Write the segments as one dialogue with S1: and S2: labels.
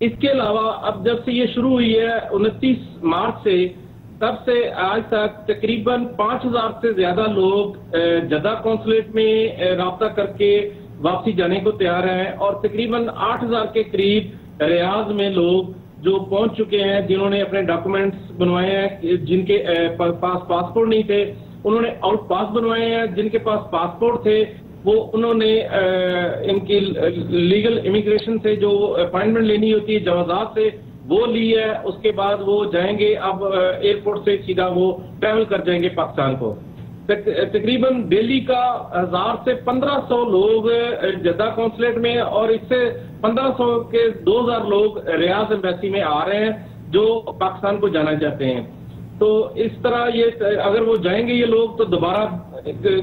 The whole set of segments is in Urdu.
S1: اس کے علاوہ اب جب سے یہ شروع ہوئی ہے 29 مارچ سے، تب سے آج تک تقریباً 5000 سے زیادہ لوگ جدہ کونسلیٹ میں رابطہ کر کے واپسی جانے کو تیار ہیں، اور تقریباً 8000 کے قریب ریاض میں لوگ جو پہنچ چکے ہیں، جنہوں نے اپنے ڈاکومنٹس بنوائے ہیں، جن کے پاس پاسپورٹ نہیں تھے انہوں نے آؤٹ پاس بنوائے ہیں، جن کے پاس پاسپورٹ تھے وہ انہوں نے ان کی لیگل امیگریشن سے جو اپائنٹمنٹ لینی ہوتی ہے جوازات سے وہ لی ہے، اس کے بعد وہ جائیں گے، اب ایئرپورٹ سے سیدھا وہ ٹریول کر جائیں گے پاکستان کو۔ تقریباً دہلی کا 1000 سے 1500 لوگ جدہ کونسلیٹ میں، اور اس سے 1500 کے 2000 لوگ ریاض ایمبیسی میں آ رہے ہیں جو پاکستان کو جانا چاہتے ہیں۔ تو اس طرح یہ اگر وہ جائیں گے یہ لوگ تو دوبارہ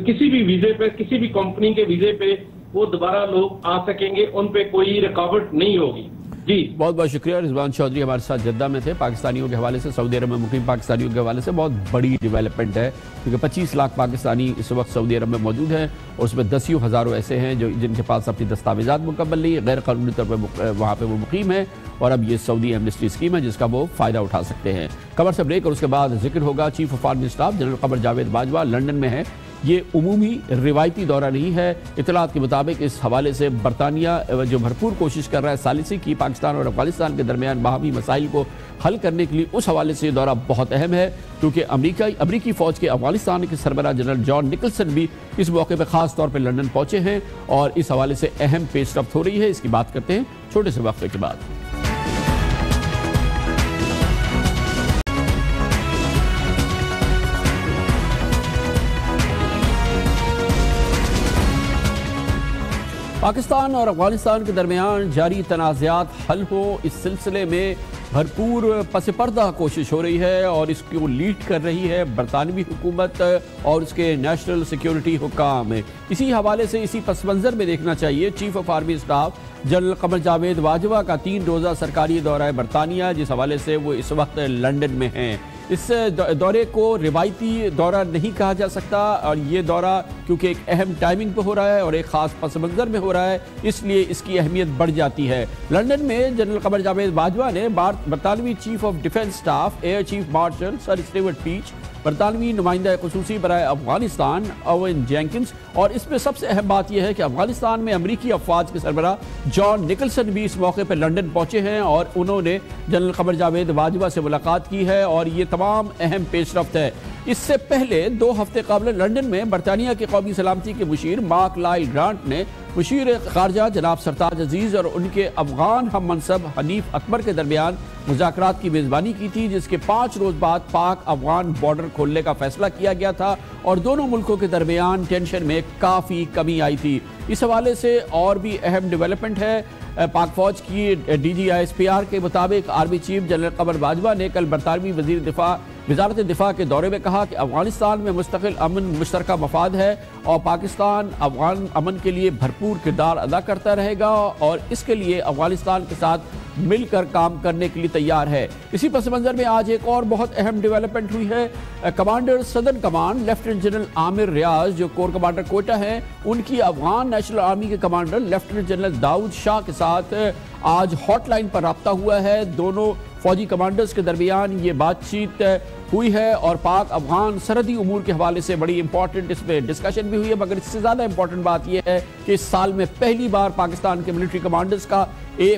S1: کسی بھی ویزے پہ، کسی بھی کمپنی کے ویزے پہ وہ دوبارہ لوگ آ سکیں گے، ان پہ کوئی رکاوٹ نہیں ہوگی۔ جی
S2: بہت بہت شکریہ۔ رضوان چودھری ہمارے ساتھ جدہ میں تھے۔ پاکستانیوں کے حوالے سے سعودی عرب میں مقیم پاکستانیوں کے حوالے سے بہت بڑی ڈیولپمنٹ ہے، کیونکہ 25 لاکھ پاکستانی اس وقت سعودی عرب میں موجود ہیں، اور اس میں 10 ہزاروں ایسے ہیں جن کے پاس اپنی دستاویزات مکمل نہیں ہے، غیر قانونی طور پر وہاں پہ وہ مقیم ہیں، اور اب یہ سعودی ایمنسٹی اسکیم ہے جس کا وہ فائدہ اٹھا سکتے ہیں۔ خبر سے بریک اور اس کے بعد ذکر ہوگا chief of army staff general Qamar Javed Bajwa London میں ہے۔ یہ عمومی روایتی دورہ نہیں ہے، اطلاعات کے مطابق اس حوالے سے برطانیہ جو بھرپور کوشش کر رہا ہے ثالثی کی پاکستان اور افغانستان کے درمیان باہمی مسائل کو حل کرنے کے لیے، اس حوالے سے یہ دورہ بہت اہم ہے، کیونکہ امریکی فوج کے افغانستان کے سربراہ جنرل جان نکلسن بھی اس موقع پہ خاص طور پہ لندن پہنچے ہیں، اور اس حوالے سے اہم پیش رفت ہو رہی ہے۔ اس کی بات کرتے ہیں چھوٹے سے وقفے کے بعد۔ پاکستان اور افغانستان کے درمیان جاری تنازعات حل ہو، اس سلسلے میں بھرپور پس پردہ کوشش ہو رہی ہے، اور اس کو لیڈ کر رہی ہے برطانوی حکومت اور اس کے نیشنل سیکیورٹی حکام۔ اسی حوالے سے اسی پس منظر میں دیکھنا چاہیے chief of army staff general Qamar Javed Bajwa کا 3 روزہ سرکاری دورہ برطانیہ، جس حوالے سے وہ اس وقت لندن میں ہیں۔ اس دورے کو روایتی دورہ نہیں کہا جا سکتا، اور یہ دورہ کیونکہ ایک اہم ٹائمنگ پہ ہو رہا ہے اور ایک خاص پس منظر میں ہو رہا ہے، اس لیے اس کی اہمیت بڑھ جاتی ہے۔ لندن میں جنرل قمر جاوید باجوہ نے برطانوی chief of defence staff air chief marshal sir Stuart Peach, برطانوی نمائندہ خصوصی برائے افغانستان اوین جینکنز، اور اس میں سب سے اہم بات یہ ہے کہ افغانستان میں امریکی افواج کے سربراہ جان نکلسن بھی اس موقع پر لندن پہنچے ہیں، اور انہوں نے جنرل قمر جاوید باجوہ سے ملاقات کی ہے، اور یہ تمام اہم پیش رفت ہے۔ اس سے پہلے 2 ہفتے قبل لندن میں برطانیہ کی قومی سلامتی کے مشیر مارک لائل گرانٹ نے مشیر خارجہ جناب سرتاج عزیز اور ان کے افغان ہم منصب حنیف اکبر کے درمیان مذاکرات کی میزبانی کی تھی، جس کے 5 روز بعد پاک افغان بارڈر کھولنے کا فیصلہ کیا گیا تھا، اور دونوں ملکوں کے درمیان ٹینشن میں کافی کمی آئی تھی۔ اس حوالے سے اور بھی اہم ڈیولپمنٹ ہے۔ پاک فوج کی D G I S P R کے مطابق army chief general Qamar Bajwa نے کل برطانوی وزارت دفاع کے دورے میں کہا کہ افغانستان میں مستقل امن مشترکہ مفاد ہے، اور پاکستان افغان امن کے لیے بھرپور کردار ادا کرتا رہے گا، اور اس کے لیے افغانستان کے ساتھ مل کر کام کرنے کے لیے تیار ہے۔ اسی پس منظر میں آج ایک اور بہت اہم ڈیولپمنٹ ہوئی ہے۔ کمانڈر صدرن کمانڈ لیفٹیننٹ جنرل عامر ریاض جو کور کمانڈر کوئٹہ ہیں، ان کی افغان نیشنل آرمی کے کمانڈر لیفٹیننٹ جنرل داؤد شاہ کے ساتھ آج ہاٹ لائن پر رابطہ ہوا ہے۔ دونوں فوجی کمانڈرز کے درمیان یہ بات چیت ہوئی ہے، اور پاک افغان سرحدی امور کے حوالے سے بڑی امپورٹنٹ اس میں ڈسکشن بھی ہوئی ہے، مگر اس سے زیادہ امپورٹنٹ بات یہ ہے کہ اس سال میں پہلی بار پاکستان کے ملٹری کمانڈرز کا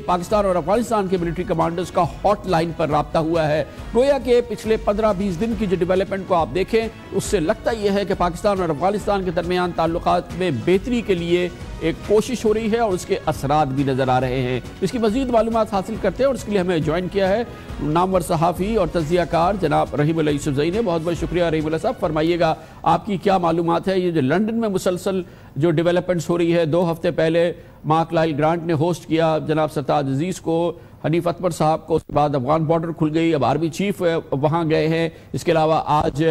S2: پاکستان اور افغانستان کے ملٹری کمانڈرز کا ہاٹ لائن پر رابطہ ہوا ہے۔ گویا کہ پچھلے 15-20 دن کی جو ڈیولپمنٹ کو آپ دیکھیں، اس سے لگتا یہ ہے کہ پاکستان اور افغانستان کے درمیان تعلقات میں بہتری کے لیے ایک کوشش ہو رہی ہے، اور اس کے اثرات بھی نظر آ رہے ہیں۔ اس کی مزید معلومات حاصل کرتے ہیں، اور اس کے لیے ہمیں جوائن کیا ہے نامور صحافی اور تجزیہ کار جناب رحیم اللہ یوسفزئی نے۔ بہت بہت شکریہ رحیم اللہ صاحب، فرمائیے گا آپ کی کیا معلومات ہے؟ یہ جو لندن میں مسلسل جو ڈیولپمنٹس ہو رہی ہے، 2 ہفتے پہلے مارک لائل گرانٹ نے ہوسٹ کیا جناب سرتاج عزیز کو، حنیف اکبر صاحب کو، اس کے بعد افغان بارڈر کھل گئی، اب آرمی چیف وہاں گئے ہیں، اس کے علاوہ آج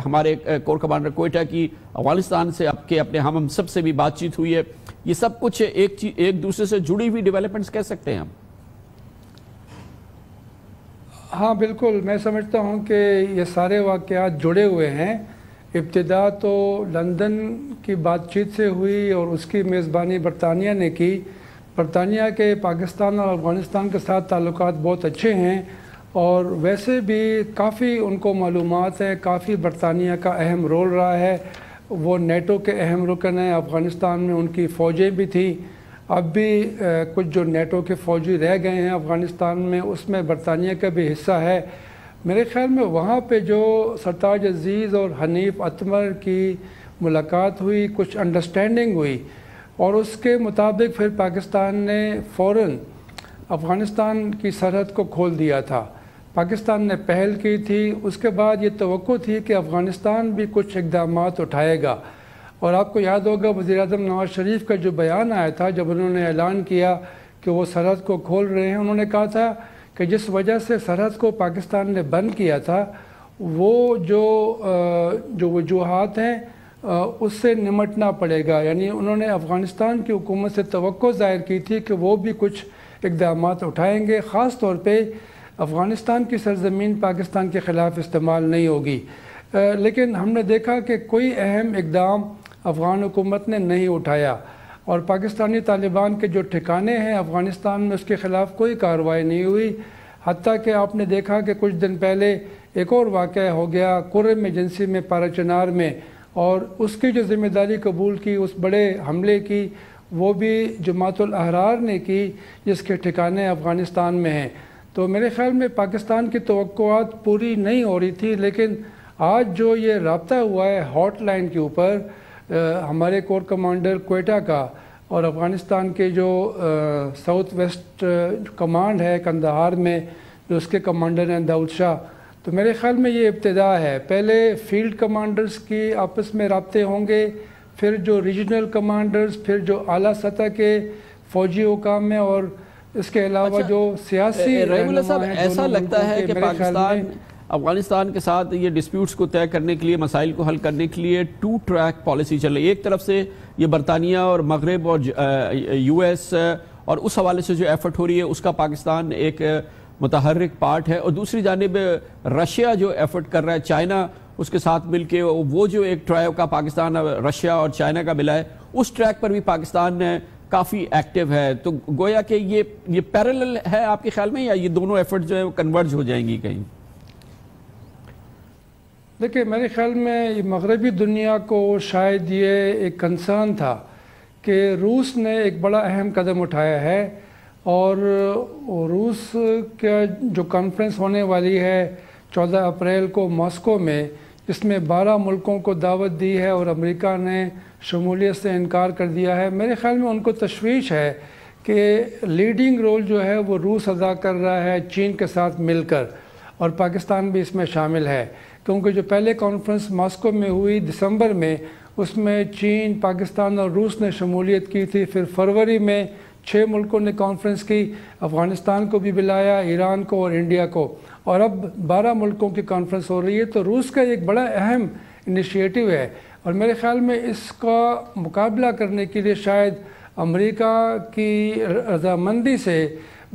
S2: ہمارے کور کمانڈر کوئٹہ کی افغانستان سے اپنے ہم سب سے بھی بات چیت ہوئی ہے۔ یہ سب کچھ ایک دوسرے سے جڑی ہوئی ڈیولپمنٹس کہہ سکتے ہیں ہم؟
S3: ہاں بالکل، میں سمجھتا ہوں کہ یہ سارے واقعات جڑے ہوئے ہیں۔ ابتدا تو لندن کی بات چیت سے ہوئی، اور اس کی میزبانی برطانیہ نے کی۔ برطانیہ کے پاکستان اور افغانستان کے ساتھ تعلقات بہت اچھے ہیں، اور ویسے بھی کافی ان کو معلومات ہے، کافی برطانیہ کا اہم رول رہا ہے، وہ نیٹو کے اہم رکن ہیں، افغانستان میں ان کی فوجیں بھی تھیں، اب بھی کچھ جو نیٹو کے فوجی رہ گئے ہیں افغانستان میں، اس میں برطانیہ کا بھی حصہ ہے۔ میرے خیال میں وہاں پہ جو سرتاج عزیز اور حنیف اتمر کی ملاقات ہوئی، کچھ انڈرسٹینڈنگ ہوئی، اور اس کے مطابق پھر پاکستان نے فوراً افغانستان کی سرحد کو کھول دیا تھا۔ پاکستان نے پہل کی تھی، اس کے بعد یہ توقع تھی کہ افغانستان بھی کچھ اقدامات اٹھائے گا، اور آپ کو یاد ہوگا وزیر اعظم نواز شریف کا جو بیان آیا تھا جب انہوں نے اعلان کیا کہ وہ سرحد کو کھول رہے ہیں، انہوں نے کہا تھا کہ جس وجہ سے سرحد کو پاکستان نے بند کیا تھا وہ جو وجوہات ہیں اس سے نمٹنا پڑے گا، یعنی انہوں نے افغانستان کی حکومت سے توقع ظاہر کی تھی کہ وہ بھی کچھ اقدامات اٹھائیں گے، خاص طور پہ افغانستان کی سرزمین پاکستان کے خلاف استعمال نہیں ہوگی، لیکن ہم نے دیکھا کہ کوئی اہم اقدام افغان حکومت نے نہیں اٹھایا، اور پاکستانی طالبان کے جو ٹھکانے ہیں افغانستان میں اس کے خلاف کوئی کارروائی نہیں ہوئی، حتیٰ کہ آپ نے دیکھا کہ کچھ دن پہلے ایک اور واقعہ ہو گیا قرم ایجنسی میں پارا چنار میں، اور اس کی جو ذمہ داری قبول کی اس بڑے حملے کی وہ بھی جماعت الاحرار نے کی، جس کے ٹھکانے افغانستان میں ہیں۔ تو میرے خیال میں پاکستان کی توقعات پوری نہیں ہو رہی تھی، لیکن آج جو یہ رابطہ ہوا ہے ہاٹ لائن کے اوپر ہمارے کور کمانڈر کوئٹہ کا اور افغانستان کے جو ساؤتھ ویسٹ کمانڈ ہے قندھار میں جو اس کے کمانڈر ہیں داؤد شاہ، تو میرے خیال میں یہ ابتدا ہے۔ پہلے فیلڈ کمانڈرز کی آپس میں رابطے ہوں گے، پھر جو ریجنل کمانڈرز، پھر جو اعلیٰ سطح کے فوجی حکام میں، اور اس کے علاوہ جو سیاسی
S2: رحیم اللہ صاحب ایسا لگتا ہے کہ پاکستان افغانستان کے ساتھ یہ ڈسپیوٹس کو طے کرنے کے لیے، مسائل کو حل کرنے کے لیے ٹو ٹریک پالیسی چل رہی ہے۔ ایک طرف سے یہ برطانیہ اور مغرب اور یو ایس اور اس حوالے سے جو ایفرٹ ہو رہی ہے اس کا پاکستان ایک متحرک پارٹ ہے، اور دوسری جانب رشیا جو ایفرٹ کر رہا ہے، چائنا اس کے ساتھ مل کے وہ جو ایک ٹرائیو کا پاکستان رشیا اور چائنا کا ملا ہے، اس ٹریک پر بھی پاکستان کافی ایکٹیو ہے۔ تو گویا کہ یہ پیرلل ہے آپ کے خیال میں، یا یہ دونوں ایفرٹ جو ہے وہ کنورج ہو جائیں گی کہیں؟
S3: دیکھیں میرے خیال میں مغربی دنیا کو شاید یہ ایک کنسرن تھا کہ روس نے ایک بڑا اہم قدم اٹھایا ہے، اور روس کا جو کانفرنس ہونے والی ہے 14 اپریل کو ماسکو میں، جس میں 12 ملکوں کو دعوت دی ہے اور امریکہ نے شمولیت سے انکار کر دیا ہے، میرے خیال میں ان کو تشویش ہے کہ لیڈنگ رول جو ہے وہ روس ادا کر رہا ہے چین کے ساتھ مل کر، اور پاکستان بھی اس میں شامل ہے، کیونکہ جو پہلے کانفرنس ماسکو میں ہوئی دسمبر میں، اس میں چین، پاکستان اور روس نے شمولیت کی تھی، پھر فروری میں 6 ملکوں نے کانفرنس کی، افغانستان کو بھی بلایا، ایران کو اور انڈیا کو، اور اب 12 ملکوں کی کانفرنس ہو رہی ہے، تو روس کا ایک بڑا اہم انیشیٹو ہے، اور میرے خیال میں اس کا مقابلہ کرنے کے لیے شاید امریکہ کی رضامندی سے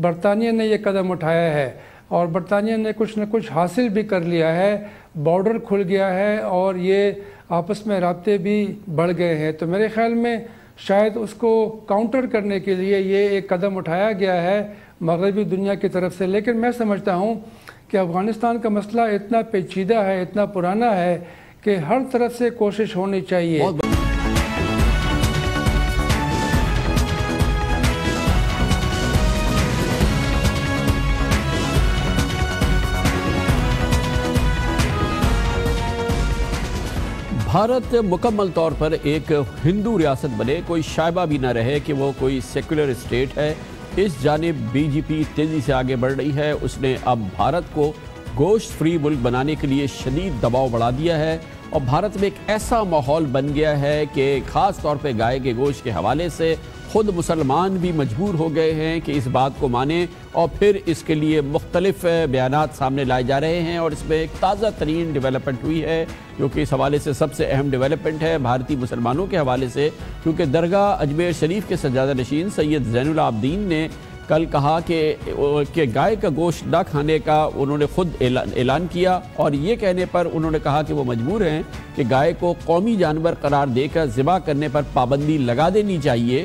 S3: برطانیہ نے یہ قدم اٹھایا ہے، اور برطانیہ نے کچھ نہ کچھ حاصل بھی کر لیا ہے، بارڈر کھل گیا ہے اور یہ آپس میں رابطے بھی بڑھ گئے ہیں، تو میرے خیال میں شاید اس کو کاؤنٹر کرنے کے لیے یہ ایک قدم اٹھایا گیا ہے مغربی دنیا کی طرف سے، لیکن میں سمجھتا ہوں کہ افغانستان کا مسئلہ اتنا پیچیدہ ہے، اتنا پرانا ہے کہ ہر طرف سے کوشش ہونی چاہیے۔
S2: بھارت مکمل طور پر ایک ہندو ریاست بنے، کوئی شائبہ بھی نہ رہے کہ وہ کوئی سیکولر اسٹیٹ ہے، اس جانب بی جے پی تیزی سے آگے بڑھ رہی ہے۔ اس نے اب بھارت کو گوشت فری ملک بنانے کے لیے شدید دباؤ بڑھا دیا ہے، اور بھارت میں ایک ایسا ماحول بن گیا ہے کہ خاص طور پہ گائے کے گوشت کے حوالے سے خود مسلمان بھی مجبور ہو گئے ہیں کہ اس بات کو مانیں، اور پھر اس کے لیے مختلف بیانات سامنے لائے جا رہے ہیں، اور اس میں ایک تازہ ترین ڈیولپمنٹ ہوئی ہے جو کہ اس حوالے سے سب سے اہم ڈیولپمنٹ ہے بھارتی مسلمانوں کے حوالے سے، کیونکہ درگاہ اجمیر شریف کے سجادہ نشین سید زین العابدین نے کل کہا کہ گائے کا گوشت نہ کھانے کا انہوں نے خود اعلان کیا، اور یہ کہنے پر انہوں نے کہا کہ وہ مجبور ہیں کہ گائے کو قومی جانور قرار دے کر ذبح کرنے پر پابندی لگا دینی چاہیے،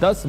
S2: 10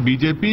S4: BJP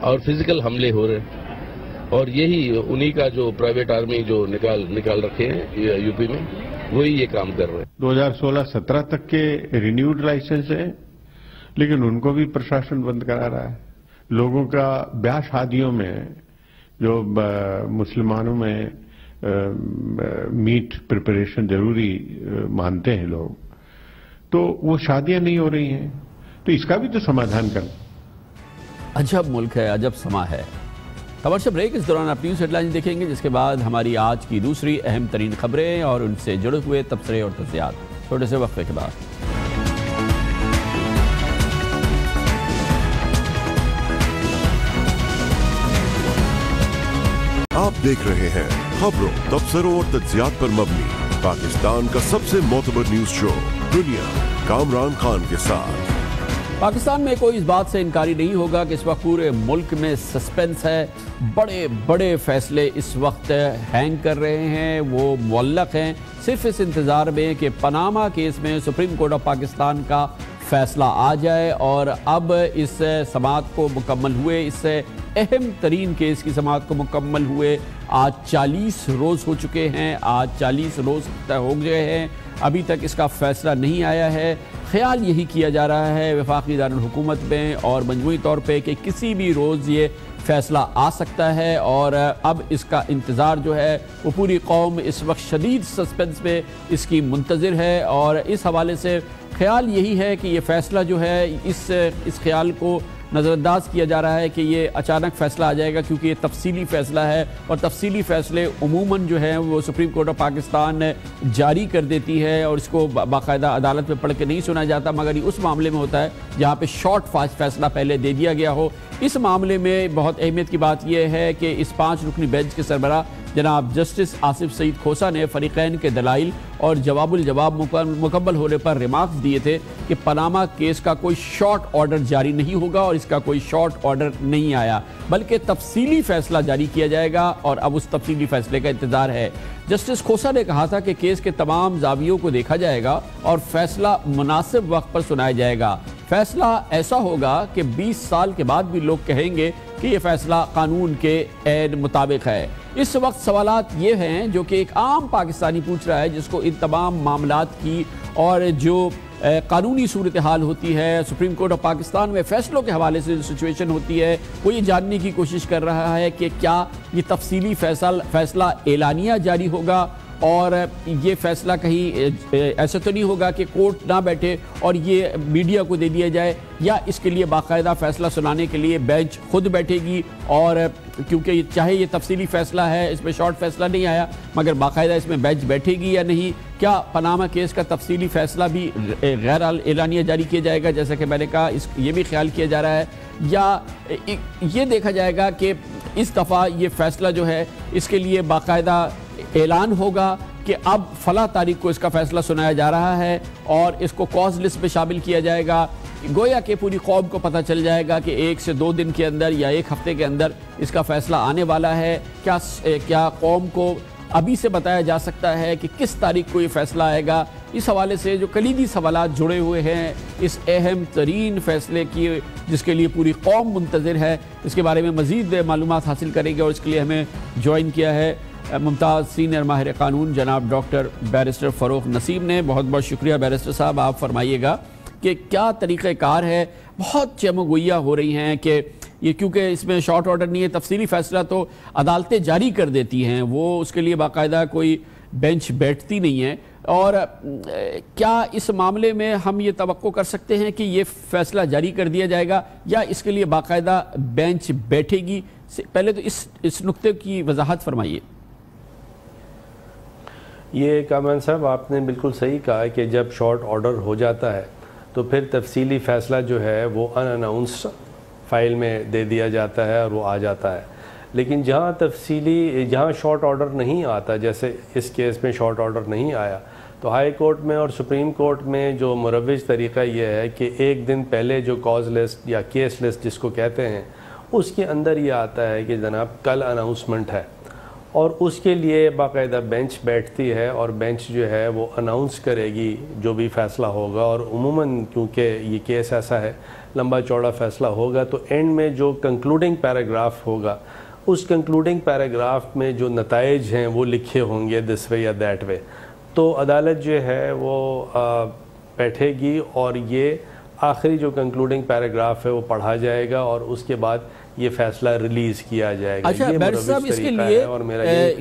S5: اور فزیکل حملے ہو رہے ہیں، اور یہی انہی کا جو پرائیویٹ آرمی جو نکال رکھے ہیں یو پی میں، وہی یہ کام کر رہے ہیں۔
S6: 2016-17 تک کے رینیوڈ لائسنس ہیں، لیکن ان کو بھی پرشاسن بند کرا رہا ہے۔ لوگوں کا بیاہ شادیوں میں جو مسلمانوں میں میٹ پریپریشن ضروری مانتے ہیں لوگ، تو وہ شادیاں نہیں ہو رہی ہیں، تو اس کا بھی تو سمادھان کرنا۔
S2: عجب ملک ہے، عجب سما ہے۔ کمرشل بریک، اس دوران آپ نیوز ہیڈ لائن دیکھیں گے، جس کے بعد ہماری آج کی دوسری اہم ترین خبریں اور ان سے جڑے ہوئے تبصرے اور تجزیات، چھوٹے سے وقفے کے بعد۔
S7: آپ دیکھ رہے ہیں خبروں، تبصروں اور تجزیات پر مبنی پاکستان کا سب سے معتبر نیوز شو دنیا، کامران خان کے ساتھ۔
S2: پاکستان میں کوئی اس بات سے انکاری نہیں ہوگا کہ اس وقت پورے ملک میں سسپینس ہے۔ بڑے بڑے فیصلے اس وقت ہینگ کر رہے ہیں، وہ معلق ہیں صرف اس انتظار میں کہ پاناما کیس میں سپریم کورٹ آف پاکستان کا فیصلہ آ جائے، اور اب اس سماعت کو مکمل ہوئے، اس اہم ترین کیس کی سماعت کو مکمل ہوئے آج 40 روز ہو چکے ہیں، آج 40 روز ہو گئے ہیں، ابھی تک اس کا فیصلہ نہیں آیا ہے۔ خیال یہی کیا جا رہا ہے وفاقی دارالحکومت میں اور مجموعی طور پہ کہ کسی بھی روز یہ فیصلہ آ سکتا ہے، اور اب اس کا انتظار جو ہے وہ پوری قوم اس وقت شدید سسپنس میں اس کی منتظر ہے، اور اس حوالے سے خیال یہی ہے کہ یہ فیصلہ جو ہے اس خیال کو نظر انداز کیا جا رہا ہے کہ یہ اچانک فیصلہ آ جائے گا، کیونکہ یہ تفصیلی فیصلہ ہے، اور تفصیلی فیصلے عموماً جو ہیں وہ سپریم کورٹ آف پاکستان جاری کر دیتی ہے، اور اس کو باقاعدہ عدالت میں پڑھ کے نہیں سنا جاتا، مگر یہ اس معاملے میں ہوتا ہے جہاں پہ شارٹ فیصلہ پہلے دے دیا گیا ہو۔ اس معاملے میں بہت اہمیت کی بات یہ ہے کہ اس 5 رکنی بینچ کے سربراہ جناب جسٹس آصف سعید کھوسا نے فریقین کے دلائل اور جواب الجواب مکمل ہونے پر ریمارکس دیے تھے کہ پاناما کیس کا کوئی شارٹ آرڈر جاری نہیں ہوگا، اور اس کا کوئی شارٹ آرڈر نہیں آیا، بلکہ تفصیلی فیصلہ جاری کیا جائے گا، اور اب اس تفصیلی فیصلے کا انتظار ہے۔ جسٹس کھوسا نے کہا تھا کہ کیس کے تمام زاویوں کو دیکھا جائے گا اور فیصلہ مناسب وقت پر سنایا جائے گا۔ فیصلہ ایسا ہوگا کہ 20 سال کے بعد بھی لوگ کہیں گے کہ یہ فیصلہ قانون کے عین مطابق ہے۔ اس وقت سوالات یہ ہیں جو کہ ایک عام پاکستانی پوچھ رہا ہے، جس کو ان تمام معاملات کی اور جو قانونی صورتحال ہوتی ہے سپریم کورٹ آف پاکستان میں فیصلوں کے حوالے سے جو سچویشن ہوتی ہے، وہ یہ جاننے کی کوشش کر رہا ہے کہ کیا یہ تفصیلی فیصلہ اعلانیہ جاری ہوگا، اور یہ فیصلہ کہیں ایسا تو نہیں ہوگا کہ کورٹ نہ بیٹھے اور یہ میڈیا کو دے دیا جائے، یا اس کے لیے باقاعدہ فیصلہ سنانے کے لیے بینچ خود بیٹھے گی، اور کیونکہ چاہے یہ تفصیلی فیصلہ ہے، اس میں شارٹ فیصلہ نہیں آیا، مگر باقاعدہ اس میں بینچ بیٹھے گی یا نہیں؟ کیا پاناما کیس کا تفصیلی فیصلہ بھی غیر اعلانیہ جاری کیا جائے گا، جیسا کہ میں نے کہا یہ بھی خیال کیا جا رہا ہے، یا یہ دیکھا جائے گا کہ اس دفعہ یہ فیصلہ جو ہے اس کے لیے باقاعدہ اعلان ہوگا کہ اب فلاں تاریخ کو اس کا فیصلہ سنایا جا رہا ہے، اور اس کو کاز لسٹ میں شامل کیا جائے گا، گویا کہ پوری قوم کو پتہ چل جائے گا کہ 1 سے 2 دن کے اندر یا 1 ہفتے کے اندر اس کا فیصلہ آنے والا ہے۔ کیا قوم کو ابھی سے بتایا جا سکتا ہے کہ کس تاریخ کو یہ فیصلہ آئے گا؟ اس حوالے سے جو کلیدی سوالات جڑے ہوئے ہیں اس اہم ترین فیصلے کی، جس کے لیے پوری قوم منتظر ہے، اس کے بارے میں مزید معلومات حاصل کریں گے، اور اس کے لیے ہمیں جوائن کیا ہے ممتاز سینئر ماہر قانون جناب ڈاکٹر بیرسٹر فروخ نسیم نے۔ بہت بہت شکریہ بیرسٹر صاحب، آپ فرمائیے گا کہ کیا طریقہ کار ہے؟ بہت چمگوئیاں ہو رہی ہیں کہ یہ کیونکہ اس میں شارٹ آرڈر نہیں ہے، تفصیلی فیصلہ تو عدالتیں جاری کر دیتی ہیں، وہ اس کے لیے باقاعدہ کوئی بینچ بیٹھتی نہیں ہے، اور کیا اس معاملے میں ہم یہ توقع کر سکتے ہیں کہ یہ فیصلہ جاری کر دیا جائے گا یا اس کے لیے باقاعدہ بینچ بیٹھے گی؟ پہلے تو اس نقطے کی وضاحت فرمائیے۔
S8: یہ کامران صاحب آپ نے بالکل صحیح کہا کہ جب شارٹ آرڈر ہو جاتا ہے تو پھر تفصیلی فیصلہ جو ہے وہ ان اناؤنسڈ فائل میں دے دیا جاتا ہے اور وہ آ جاتا ہے، لیکن جہاں شارٹ آرڈر نہیں آتا، جیسے اس کیس میں شارٹ آرڈر نہیں آیا، تو ہائی کورٹ میں اور سپریم کورٹ میں جو مروج طریقہ یہ ہے کہ 1 دن پہلے جو کاز لسٹ یا کیس لسٹ جس کو کہتے ہیں، اس کے اندر یہ آتا ہے کہ جناب کل اناؤنسمنٹ ہے، اور اس کے لیے باقاعدہ بینچ بیٹھتی ہے، اور بینچ جو ہے وہ اناؤنس کرے گی جو بھی فیصلہ ہوگا، اور عموماً کیونکہ یہ کیس ایسا ہے لمبا چوڑا فیصلہ ہوگا تو اینڈ میں جو کنکلوڈنگ پیراگراف ہوگا اس کنکلوڈنگ پیراگراف میں جو نتائج ہیں وہ لکھے ہوں گے دس وے یا دیٹ وے. تو عدالت جو ہے وہ بیٹھے گی اور یہ آخری جو کنکلوڈنگ پیراگراف ہے وہ پڑھا جائے گا اور اس کے بعد یہ فیصلہ ریلیز کیا جائے گا.
S2: اچھا بیرسٹر صاحب اس کے لیے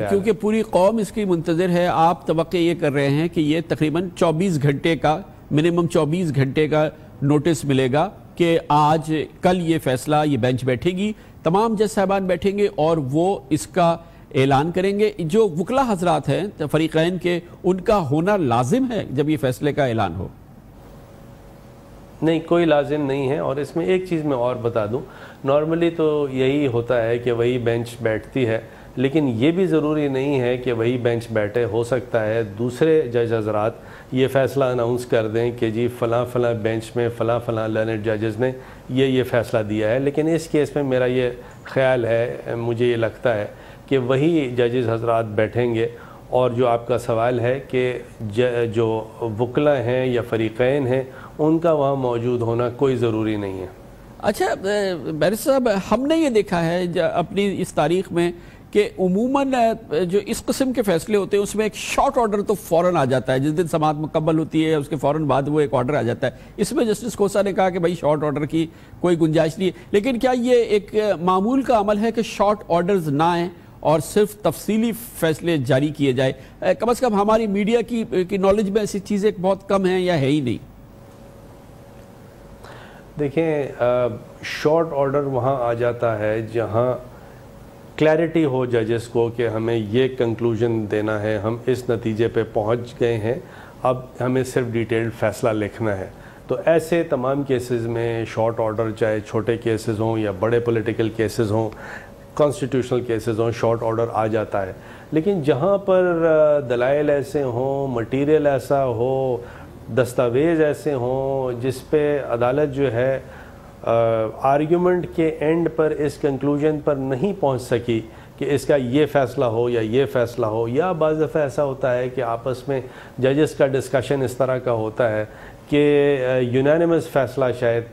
S2: کیونکہ پوری قوم اس کی منتظر ہے، آپ توقع یہ کر رہے ہیں کہ یہ تقریباً 24 گھنٹے کا منیمم 24 گھنٹے کا نوٹس ملے گا کہ آج کل یہ فیصلہ، یہ بینچ بیٹھے گی، تمام جج صاحبان بیٹھیں گے اور وہ اس کا اعلان کریں گے. جو وکلا حضرات ہیں فریقین کے، ان کا ہونا لازم ہے جب یہ فیصلے کا اعلان ہو؟
S8: نہیں، کوئی لازم نہیں ہے. اور اس میں ایک چیز میں اور بتا دوں، نارملی تو یہی ہوتا ہے کہ وہی بینچ بیٹھتی ہے، لیکن یہ بھی ضروری نہیں ہے کہ وہی بینچ بیٹھے. ہو سکتا ہے دوسرے جج حضرات یہ فیصلہ اناؤنس کر دیں کہ جی فلاں فلاں بینچ میں فلاں فلاں لرنڈ ججز نے یہ فیصلہ دیا ہے. لیکن اس کیس میں میرا یہ خیال ہے، مجھے یہ لگتا ہے کہ وہی ججز حضرات بیٹھیں گے. اور جو آپ کا سوال ہے کہ جو وکلا ہیں یا فریقین ہیں ان کا وہاں موجود ہونا کوئی ضروری نہیں ہے.
S2: اچھا بیرسٹر صاحب، ہم نے یہ دیکھا ہے اپنی اس تاریخ میں کہ عموماً جو اس قسم کے فیصلے ہوتے ہیں اس میں ایک شارٹ آرڈر تو فوراً آ جاتا ہے. جس دن سماعت مکمل ہوتی ہے اس کے فوراً بعد وہ ایک آرڈر آ جاتا ہے. اس میں جسٹس کھوسا نے کہا کہ بھائی شارٹ آرڈر کی کوئی گنجائش نہیں ہے، لیکن کیا یہ ایک معمول کا عمل ہے کہ شارٹ آرڈرز نہ آئیں اور صرف تفصیلی فیصلے جاری کیے جائے؟ کم از کم ہماری میڈیا کی نالج میں ایسی چیزیں بہت کم ہیں یا ہے ہی نہیں.
S8: دیکھیں، شارٹ آرڈر وہاں آ جاتا ہے جہاں کلیئرٹی ہو ججز کو کہ ہمیں یہ کنکلوژن دینا ہے، ہم اس نتیجے پہ پہنچ گئے ہیں، اب ہمیں صرف ڈیٹیلڈ فیصلہ لکھنا ہے. تو ایسے تمام کیسز میں شارٹ آرڈر، چاہے چھوٹے کیسز ہوں یا بڑے پولیٹیکل کیسز ہوں، کانسٹیٹیوشنل کیسز ہوں، شارٹ آرڈر آ جاتا ہے. لیکن جہاں پر دلائل ایسے ہوں، مٹیریل ایسا ہو، دستاویز ایسے ہوں جس پہ عدالت جو ہے آرگیومنٹ کے اینڈ پر اس کنکلوژن پر نہیں پہنچ سکی کہ اس کا یہ فیصلہ ہو یا یہ فیصلہ ہو، یا بعض دفعہ ایسا ہوتا ہے کہ آپس میں ججز کا ڈسکشن اس طرح کا ہوتا ہے کہ یونانیمس فیصلہ شاید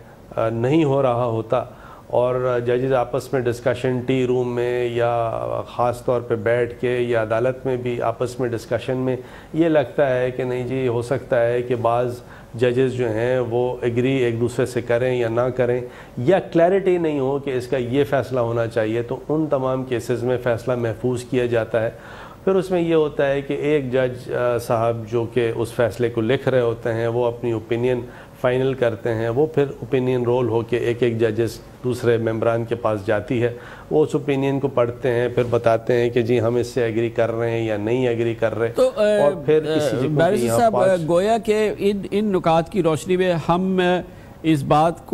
S8: نہیں ہو رہا ہوتا اور ججز آپس میں ڈسکشن ٹی روم میں یا خاص طور پہ بیٹھ کے یا عدالت میں بھی آپس میں ڈسکشن میں یہ لگتا ہے کہ نہیں جی ہو سکتا ہے کہ بعض ججز جو ہیں وہ ایگری ایک دوسرے سے کریں یا نہ کریں، یا کلیئرٹی نہیں ہو کہ اس کا یہ فیصلہ ہونا چاہیے. تو ان تمام کیسز میں فیصلہ محفوظ کیا جاتا ہے. پھر اس میں یہ ہوتا ہے کہ ایک جج صاحب جو کہ اس فیصلے کو لکھ رہے ہوتے ہیں وہ اپنی اوپینین فائنل کرتے ہیں، وہ پھر اوپینین رول ہو کے ایک ایک ججز دوسرے ممبران کے پاس جاتی ہے، وہ اس اوپینین کو پڑھتے ہیں، پھر بتاتے ہیں کہ جی ہم اس سے ایگری کر رہے ہیں یا نہیں ایگری کر رر.
S2: تو بیرسٹر صاحب گویا کہ ان نکات کی روشنی میں ہم اس بات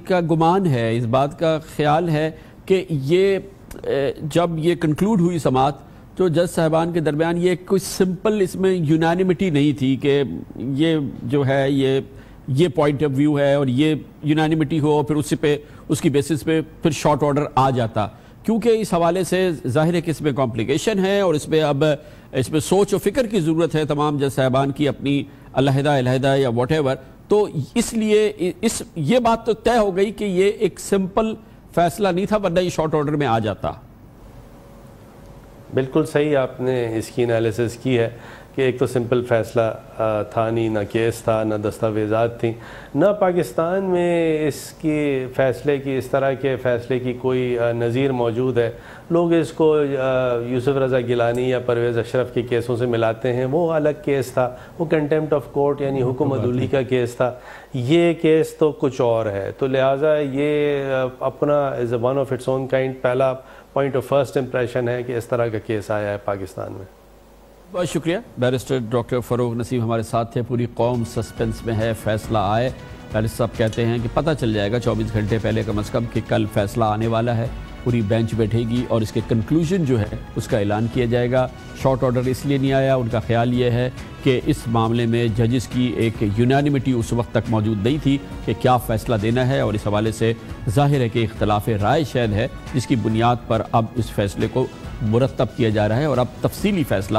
S2: کا گمان ہے، اس بات کا خیال ہے کہ یہ جب یہ کنکلوڈ ہوئی سماعت تو جج صاحبان کے درمیان یہ کوئی سمپل اس میں یونانیمٹی نہیں تھی کہ یہ جو ہے یہ پوائنٹ آف ویو ہے اور یہ یونانیمٹی ہو، پھر اس کی بیسس پہ پھر شارٹ آرڈر آ جاتا. کیونکہ اس حوالے سے ظاہر ہے کہ اس میں کمپلیکیشن ہے اور اس میں سوچ و فکر کی ضرورت ہے تمام جج صاحبان کی اپنی علیحدہ یا واٹ ایور. تو اس لیے یہ بات تو طے ہو گئی کہ یہ ایک سمپل فیصلہ نہیں تھا ورنہ یہ شارٹ آرڈر میں آ جاتا.
S8: بالکل صحیح آپ نے اس کی انالیسس کی ہے کہ ایک تو سمپل فیصلہ تھا نہیں، نہ کیس تھا، نہ دستاویزات تھیں، نہ پاکستان میں اس کی فیصلے کی اس طرح کے فیصلے کی کوئی نظیر موجود ہے. لوگ اس کو یوسف رضا گیلانی یا پرویز اشرف کے کیسوں سے ملاتے ہیں، وہ الگ کیس تھا، وہ کنٹیمپٹ آف کورٹ یعنی حکم عدولی کا کیس تھا. یہ کیس تو کچھ اور ہے. تو لہٰذا یہ اپنا is one of its own kind پہلا پوائنٹ آف فرسٹ امپریشن ہے کہ اس طرح کا کیس آیا ہے پاکستان میں.
S2: بہت شکریہ. بیرسٹر ڈاکٹر فروغ نسیم ہمارے ساتھ تھے. پوری قوم سسپنس میں ہے، فیصلہ آئے. بیرسٹر صاحب کہتے ہیں کہ پتہ چل جائے گا 24 گھنٹے پہلے کم از کم کہ کل فیصلہ آنے والا ہے. پوری بینچ بیٹھے گی اور اس کے کنکلوژن جو ہے اس کا اعلان کیا جائے گا. شارٹ آرڈر اس لیے نہیں آیا، ان کا خیال یہ ہے کہ اس معاملے میں ججز کی ایک یونانیمٹی اس وقت تک موجود نہیں تھی کہ کیا فیصلہ دینا ہے، اور اس حوالے سے ظاہر ہے کہ اختلاف رائے شاید ہے جس کی بنیاد پر اب اس فیصلے کو مرتب کیا جا رہا ہے اور اب تفصیلی فیصلہ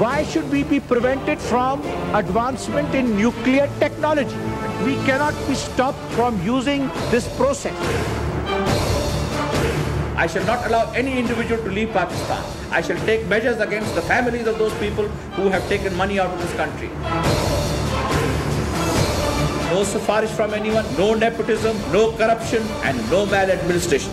S9: Why should we be prevented from advancement in nuclear technology? We cannot be stopped from using this process. I shall not allow any individual to leave Pakistan. I shall take measures against the families of those people who have taken money out of this country. No safarish from anyone, no nepotism, no corruption, and no maladministration.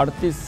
S2: 38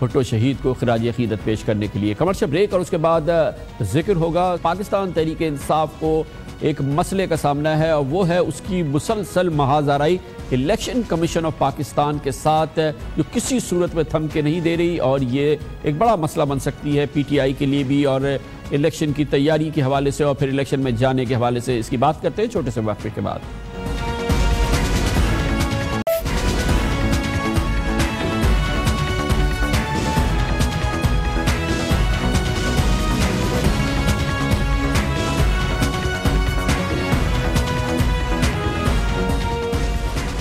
S2: Bhutto شہید کو خراج عقیدت پیش کرنے کے لیے۔ کمرشل بریک اور اس کے بعد ذکر ہوگا پاکستان تحریک انصاف کو ایک مسئلے کا سامنا ہے، اور وہ ہے اس کی مسلسل محاذ آرائی الیکشن کمیشن آف پاکستان کے ساتھ، جو کسی صورت میں تھم کے نہیں دے رہی، اور یہ ایک بڑا مسئلہ بن سکتی ہے پی ٹی آئی کے لیے بھی، اور الیکشن کی تیاری کے حوالے سے اور پھر الیکشن میں جانے کے حوالے سے۔ اس کی بات کرتے ہیں چھوٹے سے وقفے کے بعد۔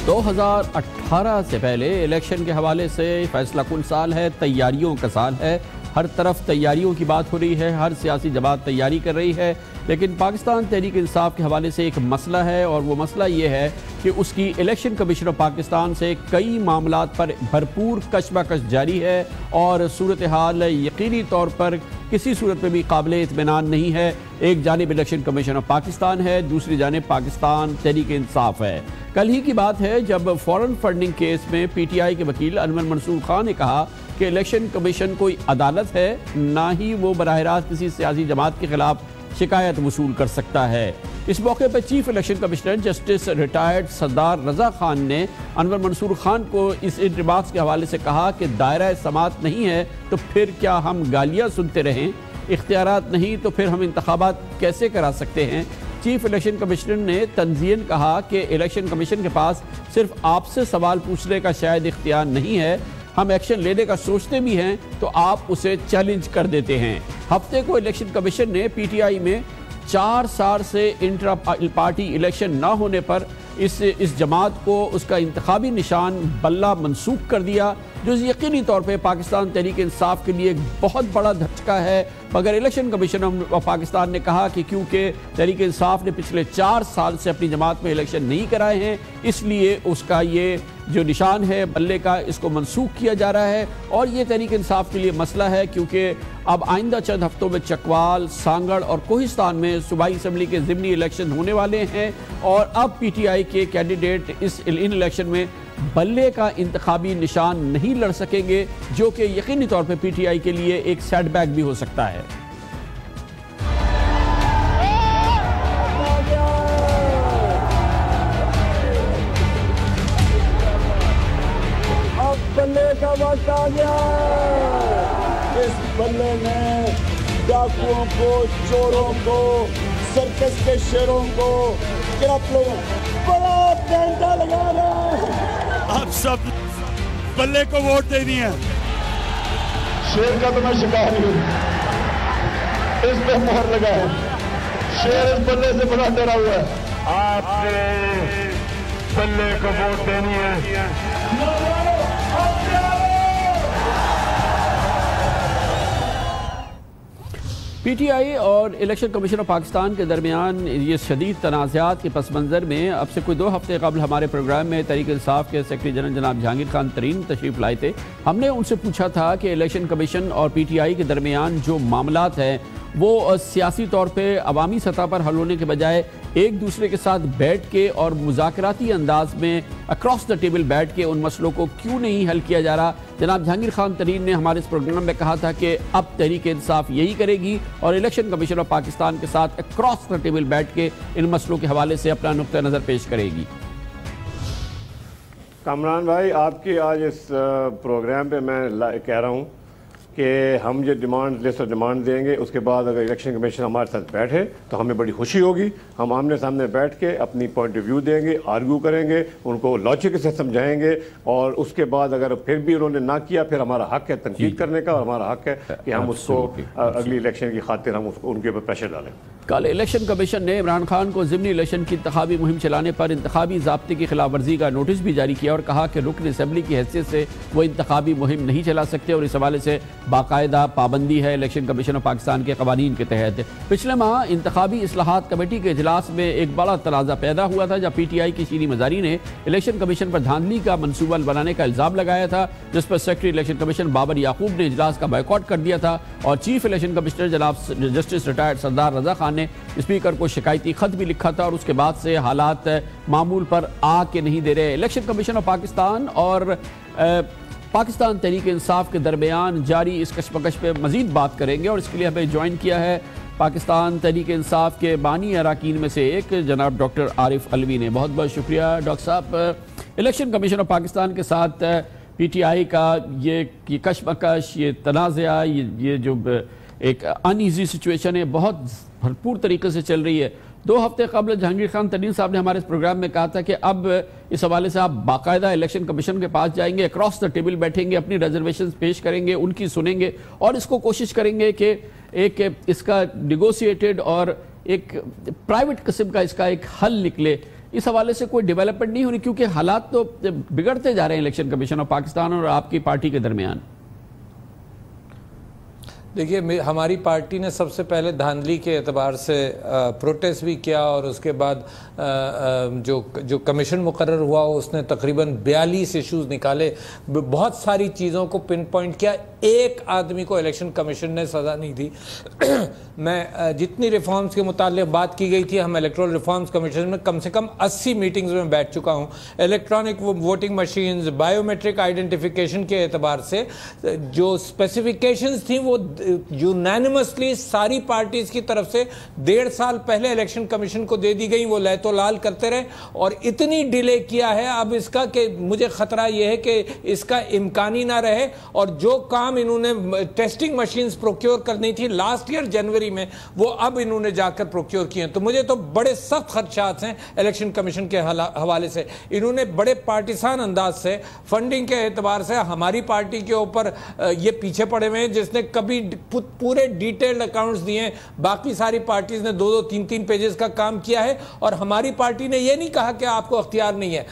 S2: 2018 سے پہلے الیکشن کے حوالے سے فیصلہ کن سال ہے، تیاریوں کا سال ہے، ہر طرف تیاریوں کی بات ہو رہی ہے، ہر سیاسی جماعت تیاری کر رہی ہے، لیکن پاکستان تحریک انصاف کے حوالے سے ایک مسئلہ ہے، اور وہ مسئلہ یہ ہے کہ اس کی الیکشن کمیشن آف پاکستان سے کئی معاملات پر بھرپور کشمکش جاری ہے، اور صورتحال یقینی طور پر کسی صورت میں بھی قابل اطمینان نہیں ہے۔ ایک جانب الیکشن کمیشن آف پاکستان ہے، دوسری جانب پاکستان تحریک انصاف ہے۔ کل ہی کی بات ہے جب فورن فنڈنگ کیس میں پی ٹی آئی کے وکیل انور منصور خان نے کہا کہ الیکشن کمیشن کوئی عدالت ہے، نہ ہی وہ براہ راست کسی سیاسی جماعت کے خلاف شکایت وصول کر سکتا ہے۔ اس موقع پر chief election commissioner justice retired Sardar Raza Khan نے انور منصور خان کو اس انٹباس کے حوالے سے کہا کہ دائرہ سماعت نہیں ہے تو پھر کیا ہم گالیاں سنتے رہیں؟ اختیارات نہیں تو پھر ہم انتخابات کیسے کرا سکتے ہیں؟ چیف الیکشن کمشنر نے تنزین کہا کہ الیکشن کمیشن کے پاس صرف آپ سے سوال پوچھنے کا شاید اختیار نہیں ہے، ہم ایکشن لینے کا سوچتے بھی ہیں تو آپ اسے چیلنج کر دیتے ہیں۔ ہفتے کو الیکشن کمیشن نے پی ٹی آئی میں 4 سال سے انٹرا پارٹی الیکشن نہ ہونے پر اس جماعت کو اس کا انتخابی نشان بلہ منسوخ کر دیا، جو یقینی طور پہ پاکستان تحریک انصاف کے لیے ایک بہت بڑا دھچکا ہے، مگر الیکشن کمیشن آف پاکستان نے کہا کہ کیونکہ تحریک انصاف نے پچھلے 4 سال سے اپنی جماعت میں الیکشن نہیں کرائے ہیں، اس لیے اس کا یہ جو نشان ہے بلے کا اس کو منسوخ کیا جا رہا ہے، اور یہ تحریک انصاف کے لیے مسئلہ ہے کیونکہ اب آئندہ چند ہفتوں میں چکوال، سانگڑ اور کوہستان میں صوبائی اسمبلی کے ضمنی الیکشن ہونے والے ہیں، اور اب پی ٹی آئی کے کینڈیڈیٹ ان الیکشن میں بلے کا انتخابی نشان نہیں لڑ سکیں گے، جو کہ یقینی طور پہ پی ٹی آئی کے لیے ایک سیٹ بیک بھی ہو سکتا ہے۔
S10: اب بلے کا وقت آ گیا، اس بلے میں ڈاکوؤں کو، چوروں کو، سرکس کے شیروں کو گرفت لوگوں بڑا ڈنڈا لگا رہا ہے۔ آپ سب بلے کو ووٹ دینی ہے۔ شیر کا تو میں شکار ہوں، اس پہ مہر لگا ہے، شیر اس بلے سے بڑا ڈرا ہوا ہے۔ آپ نے بلے کو ووٹ دینی ہے۔
S2: پی ٹی آئی اور الیکشن کمیشن آف پاکستان کے درمیان یہ شدید تنازعات کے پس منظر میں اب سے کوئی 2 ہفتے قبل ہمارے پروگرام میں تحریک انصاف کے سیکرٹری جنرل جناب جہانگیر خان ترین تشریف لائے تھے۔ ہم نے ان سے پوچھا تھا کہ الیکشن کمیشن اور پی ٹی آئی کے درمیان جو معاملات ہیں وہ سیاسی طور پہ عوامی سطح پر حل ہونے کے بجائے ایک دوسرے کے ساتھ بیٹھ کے اور مذاکراتی انداز میں اکراس دا ٹیبل بیٹھ کے ان مسئلوں کو کیوں نہیں حل کیا جا رہا۔ جناب جہانگیر خان ترین نے ہمارے اس پروگرام میں کہا تھا کہ اب تحریک انصاف یہی کرے گی اور الیکشن کمیشن آف پاکستان کے ساتھ اکراس دا ٹیبل بیٹھ کے ان مسئلوں کے حوالے سے اپنا نقطہ نظر پیش کرے گی۔
S6: کامران بھائی، آپ کی آج اس پروگرام پہ میں کہہ رہا ہوں کہ ہم جو لسٹ آف ڈیمانڈ دیں گے، اس کے بعد اگر الیکشن کمیشن ہمارے ساتھ بیٹھے تو ہمیں بڑی خوشی ہوگی۔ ہم آمنے سامنے بیٹھ کے اپنی پوائنٹ آف ویو دیں گے، آرگیو کریں گے، ان کو لاجک سے سمجھائیں گے، اور اس کے بعد اگر پھر بھی انہوں نے نہ کیا، پھر ہمارا حق ہے تنقید کرنے کا، اور ہمارا حق ہے کہ ہم اس کو اگلی الیکشن کی خاطر ہم ان کے اوپر پریشر ڈالیں۔
S2: کل الیکشن کمیشن نے عمران خان کو ضمنی الیکشن کی انتخابی مہم چلانے پر انتخابی ضابطے کی خلاف ورزی کا نوٹس بھی جاری کیا، اور کہا کہ رکن اسمبلی کی حیثیت سے وہ انتخابی مہم نہیں چلا سکتے، اور اس حوالے سے باقاعدہ پابندی ہے الیکشن کمیشن آف پاکستان کے قوانین کے تحت۔ پچھلے ماہ انتخابی اصلاحات کمیٹی کے اجلاس میں ایک بڑا تنازع پیدا ہوا تھا، جب پی ٹی آئی کی شیریں مزاری نے الیکشن کمیشن پر دھاندلی کا منصوبہ بنانے کا الزام لگایا تھا، جس پر سیکرٹری الیکشن کمیشن بابر یعقوب نے اجلاس کا بائیکاٹ کر دیا تھا، اور چیف الیکشن کمشنر جناب جسٹس ریٹائرڈ سردار رضا خان نے اسپیکر کو شکایتی خط بھی لکھا تھا، اور اس کے بعد سے حالات معمول پر آ کے نہیں دے رہے۔ الیکشن کمیشن آف پاکستان اور پاکستان تحریک انصاف کے درمیان جاری اس کشمکش پہ مزید بات کریں گے، اور اس کے لیے ہمیں جوائن کیا ہے پاکستان تحریک انصاف کے بانی اراکین میں سے ایک جناب ڈاکٹر عارف علوی نے۔ بہت بہت شکریہ ڈاکٹر صاحب۔ الیکشن کمیشن آف پاکستان کے ساتھ پی ٹی آئی کا یہ کشمکش، یہ تنازعہ، یہ جو ایک ان ایزی سچویشن ہے، بہت بھرپور طریقے سے چل رہی ہے۔ 2 ہفتے قبل جہانگیر خان ترین صاحب نے ہمارے اس پروگرام میں کہا تھا کہ اب اس حوالے سے آپ باقاعدہ الیکشن کمیشن کے پاس جائیں گے، اکراس دا ٹیبل بیٹھیں گے، اپنی ریزرویشنز پیش کریں گے، ان کی سنیں گے، اور اس کو کوشش کریں گے کہ ایک اس کا نیگوسیٹڈ اور ایک پرائیویٹ قسم کا اس کا ایک حل نکلے۔ اس حوالے سے کوئی ڈیولپمنٹ نہیں ہونی، کیونکہ حالات تو بگڑتے جا رہے ہیں الیکشن کمیشن آف پاکستان اور آپ کی پارٹی کے درمیان۔
S1: دیکھیے، ہماری پارٹی نے سب سے پہلے دھاندلی کے اعتبار سے پروٹیسٹ بھی کیا، اور اس کے بعد جو کمیشن مقرر ہوا اس نے تقریباً 42 ایشوز نکالے، بہت ساری چیزوں کو پن پوائنٹ کیا۔ ایک آدمی کو الیکشن کمیشن نے سزا نہیں دی۔ میں جتنی ریفارمز کے متعلق بات کی گئی تھی، ہم الیکٹرل ریفارمز کمیشن میں کم سے کم 80 میٹنگز میں بیٹھ چکا ہوں۔ Electronic voting machines, biometric identification کے اعتبار سے جو اسپیسیفیکیشنز تھیں وہ یونینیمسلی ساری پارٹیز کی طرف سے 1.5 سال پہلے الیکشن کمیشن کو دے دی گئی، وہ لہت و لال کرتے رہے اور اتنی ڈیلے کیا ہے اب اس کا کہ مجھے خطرہ یہ ہے کہ اس کا امکان ہی نہ رہے، اور جو کام انہوں نے ٹیسٹنگ مشینز پروکیور کرنی تھی لاسٹ ایئر جنوری میں، وہ اب انہوں نے جا کر پروکیور کیے ہیں۔ تو مجھے تو بڑے سخت خدشات ہیں الیکشن کمیشن کے حوالے سے۔ انہوں نے بڑے پارٹیسان انداز سے فنڈنگ کے اعتبار سے ہماری پارٹی کے اوپر یہ پیچھے پڑے ہوئے ہیں، جس نے کبھی پورے ڈیٹیلڈ اکاؤنٹس دیے ہیں، باقی ساری پارٹیز نے 2-2, 3-3 پیجز کا کام کیا ہے، اور ہماری پارٹی نے یہ نہیں کہا کہ آپ کو اختیار نہیں ہے۔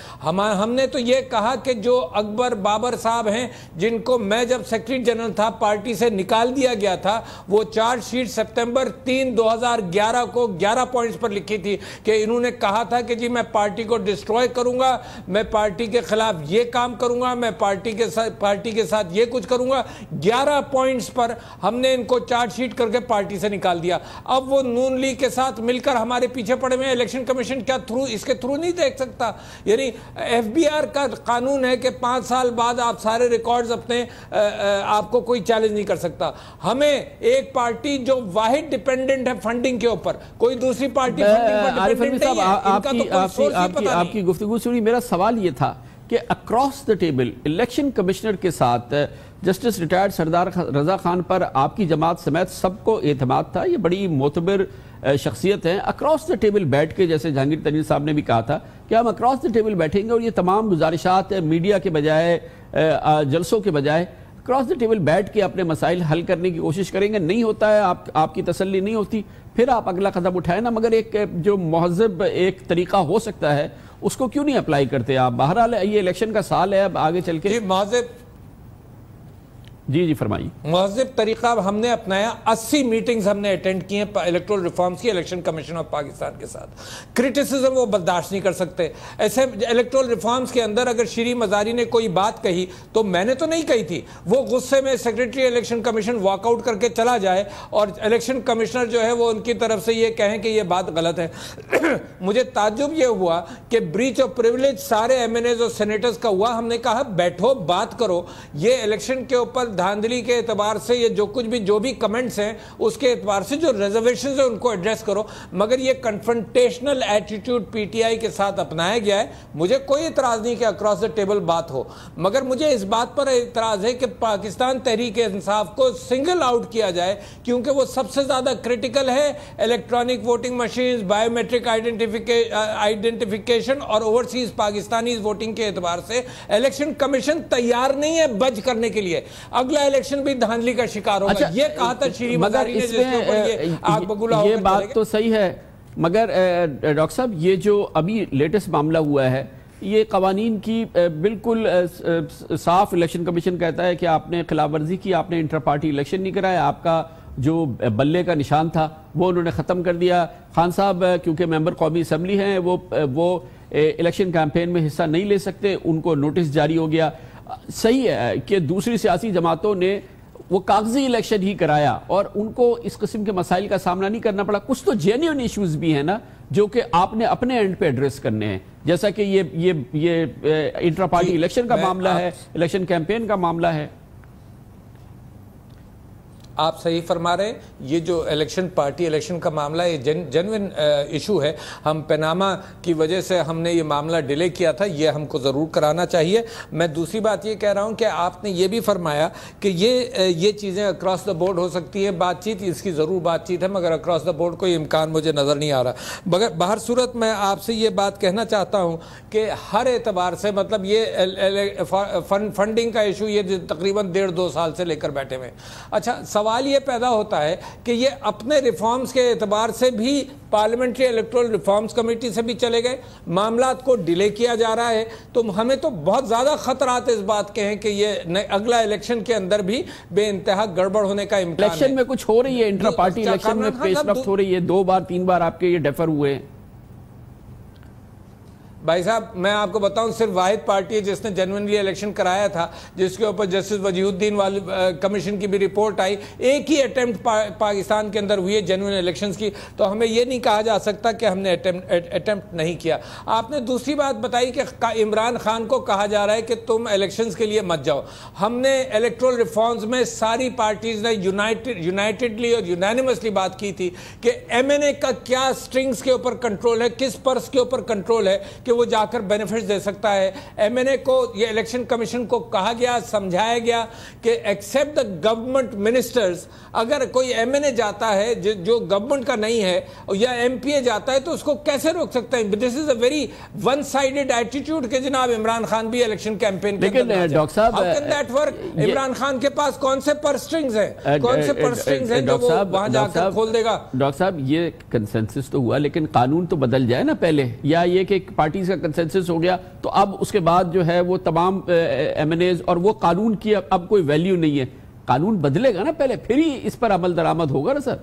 S1: ہم نے تو یہ کہا کہ جو اکبر بابر صاحب ہیں، جن کو میں جب سیکرٹری جنرل تھا پارٹی سے نکال دیا گیا تھا، وہ چارج شیٹ سپتمبر 3, 2011 کو 11 پوائنٹس پر لکھی تھی کہ انہوں نے کہا تھا کہ جی میں پارٹی کو ڈسٹروائے کروں گا، میں پارٹی کے خلاف یہ کام کروں گا، میں پارٹی کے ساتھ یہ کچھ کروں گا۔ 11 پوائنٹس پر ہم نے ان کو چارج شیٹ کر کے پارٹی سے نکال دیا۔ اب وہ نون لیگ کے ساتھ مل کر ہمارے پیچھے پڑے ہوئے ہیں۔ الیکشن کمیشن کیا اس کے تھرو نہیں دیکھ سکتا؟ یعنی ایف بی آر کا قانون ہے کہ 5 سال بعد آپ سارے ریکارڈز اپنے آپ کو کوئی چیلنج نہیں کر سکتا۔ ہمیں ایک پارٹی جو واحد ڈیپینڈنٹ ہے فنڈنگ کے اوپر، کوئی دوسری پارٹی
S2: عارف علوی صاحب، آپ کی گفتگو سنی، میرا سوال یہ تھا کہ across the table election commissioner کے ساتھ جسٹس ریٹائرڈ سردار رضا خان پر آپ کی جماعت سمیت سب کو اعتماد تھا، یہ بڑی معتبر شخصیت ہیں۔ اکراس دا ٹیبل بیٹھ کے، جیسے جہانگیر ترین صاحب نے بھی کہا تھا کہ ہم اکراس دا ٹیبل بیٹھیں گے اور یہ تمام گزارشات میڈیا کے بجائے، جلسوں کے بجائے اکراس دا ٹیبل بیٹھ کے اپنے مسائل حل کرنے کی کوشش کریں گے۔ نہیں ہوتا ہے، آپ کی تسلی نہیں ہوتی، پھر آپ اگلا قدم اٹھائیں نا، مگر ایک جو مہذب ایک طریقہ ہو سکتا ہے اس کو کیوں نہیں اپلائی کرتے آپ؟ بہرحال یہ الیکشن کا سال ہے، اب آگے چل کے جی فرمائیے۔
S1: مہذب طریقہ ہم نے اپنایا، 80 میٹنگز ہم نے اٹینڈ کی ہیں الیکٹرل ریفارمز کی الیکشن کمیشن آف پاکستان کے ساتھ۔ کرٹیسزم وہ برداشت نہیں کر سکتے۔ ایسے الیکٹرل ریفارمز کے اندر اگر شری مزاری نے کوئی بات کہی تو میں نے تو نہیں کہی تھی، وہ غصے میں secretary election commission walk out کر کے چلا جائے اور الیکشن کمشنر جو ہے وہ ان کی طرف سے یہ کہیں کہ یہ بات غلط ہے۔ مجھے تعجب یہ ہوا کہ بریچ آف پریولیج سارے ایم این ایز اور سینیٹرز کا ہوا۔ ہم نے کہا بیٹھو بات کرو، یہ الیکشن کے اوپر دھاندلی کے اعتبار سے یہ جو بھی کمنٹس ہیں اس کے اعتبار سے جو ریزرویشنز ہیں ان کو ایڈریس کرو، مگر یہ confrontational attitude P T I کے ساتھ اپنایا گیا ہے۔ مجھے کوئی اعتراض نہیں کہ اکراس دا ٹیبل بات ہو، مگر مجھے اس بات پر اعتراض ہے کہ پاکستان تحریک انصاف کو سنگل آؤٹ کیا جائے، کیونکہ وہ سب سے زیادہ کرٹیکل ہے electronic voting machines, biometric identification اور اوورسیز پاکستانی ووٹنگ کے اعتبار سے الیکشن کمیشن تیار نہیں ہے بج کرنے کے لیے۔ اگلا الیکشن بھی دھاندلی کا شکار ہوگا، یہ کہا تھا شری مزاری نے، جس کے اوپر یہ آگ بگولا ہوگا۔
S2: یہ بات تو صحیح ہے، مگر ڈاکٹر صاحب یہ جو ابھی لیٹسٹ معاملہ ہوا ہے، یہ قوانین کی بالکل صاف الیکشن کمیشن کہتا ہے کہ آپ نے خلاف ورزی کی، آپ نے انٹر پارٹی الیکشن نہیں کرایا، آپ کا جو بلے کا نشان تھا وہ انہوں نے ختم کر دیا۔ خان صاحب کیونکہ ممبر قومی اسمبلی ہیں، وہ الیکشن کیمپین میں حصہ نہیں لے سکتے، ان کو نوٹس جاری ہو گیا۔ صحیح ہے کہ دوسری سیاسی جماعتوں نے وہ کاغذی الیکشن ہی کرایا اور ان کو اس قسم کے مسائل کا سامنا نہیں کرنا پڑا. کچھ تو جینیون ایشوز بھی ہیں نا جو کہ آپ نے اپنے اینڈ پہ ایڈریس کرنے ہیں, جیسا کہ یہ انٹرا پارٹی الیکشن کا معاملہ ہے, الیکشن کیمپین کا معاملہ ہے.
S1: آپ صحیح فرما رہے ہیں. یہ جو الیکشن پارٹی الیکشن کا معاملہ یہ جینوئن ایشو ہے. ہم پیناما کی وجہ سے ہم نے یہ معاملہ ڈیلے کیا تھا, یہ ہم کو ضرور کرانا چاہیے. میں دوسری بات یہ کہہ رہا ہوں کہ آپ نے یہ بھی فرمایا کہ یہ چیزیں اکراس دا بورڈ ہو سکتی ہیں. بات چیت اس کی ضرور بات چیت ہے, مگر اکراس دا بورڈ کوئی امکان مجھے نظر نہیں آ رہا. بہر صورت میں آپ سے یہ بات کہنا چاہتا ہوں کہ ہر اعتبار سے مطلب یہ فنڈنگ کا ایشو یہ تقریباً 1.5-2 سال سے لے کر بیٹھے ہوئے. اچھا سوال یہ پیدا ہوتا ہے کہ یہ اپنے ریفارمز کے اعتبار سے بھی پارلیمنٹری الیکٹورل ریفارمز کمیٹی سے بھی چلے گئے, معاملات کو ڈیلے کیا جا رہا ہے. تو ہمیں تو بہت زیادہ خطرات اس بات کے ہیں کہ یہ اگلا الیکشن کے اندر بھی بے انتہا گڑبڑ ہونے کا امکان ہے.
S2: الیکشن میں کچھ ہو رہی ہے, انٹرا پارٹی الیکشن میں پیش رفت ہو رہی ہے, 2 بار 3 بار آپ کے یہ ڈیفر ہوئے ہیں.
S1: بھائی صاحب میں آپ کو بتاؤں صرف واحد پارٹی ہے جس نے جنوینلی الیکشن کرایا تھا, جس کے اوپر جسٹس وجیہ الدین کمیشن کی بھی رپورٹ آئی. ایک ہی اٹیمپٹ پاکستان کے اندر ہوئی ہے جنوین الیکشنز کی, تو ہمیں یہ نہیں کہا جا سکتا کہ ہم نے اٹیمپٹ نہیں کیا. آپ نے دوسری بات بتائی کہ عمران خان کو کہا جا رہا ہے کہ تم الیکشنز کے لیے مت جاؤ. ہم نے الیکٹرل ریفارمز میں ساری پارٹیز نے یونائٹڈلی اور یونینیمسلی بات کی تھی کہ ایم این اے کا کیا سٹرنگز کے اوپر کنٹرول ہے, کس پرس کے اوپر کنٹرول ہے کہ وہ جا کر بینیفٹس دے سکتا ہے. ایم این اے کو یہ الیکشن کمیشن کو کہا گیا, سمجھایا گیا کہ ایکسیپٹ دا گورنمنٹ منسٹرز, اگر کوئی ایم این اے جاتا ہے جو گورنمنٹ کا نہیں ہے یا ایم پی اے جاتا ہے تو اس کو کیسے روک سکتے ہیں. This is a very one sided attitude کہ جناب عمران خان بھی الیکشن کیمپین کے اندر ڈاکٹر صاحب how can that work. Imran Khan کے پاس کون سے پر سٹرنگز ہیں, کون سے پر سٹرنگز ہیں جو وہ وہاں جا کر کھول دے گا.
S2: ڈاکٹر صاحب یہ کنسنسس تو ہوا, لیکن قانون تو بدل جائے نا پہلے, یا یہ کہ پارٹیز کا کنسنسس ہو گیا تو اب اس کے بعد جو ہے وہ تمام ایم این ایز اور وہ قانون کی اب کوئی ویلیو نہیں ہے. قانون بدلے گا نا پہلے, پھر ہی اس پر عمل درآمد ہوگا نا سر.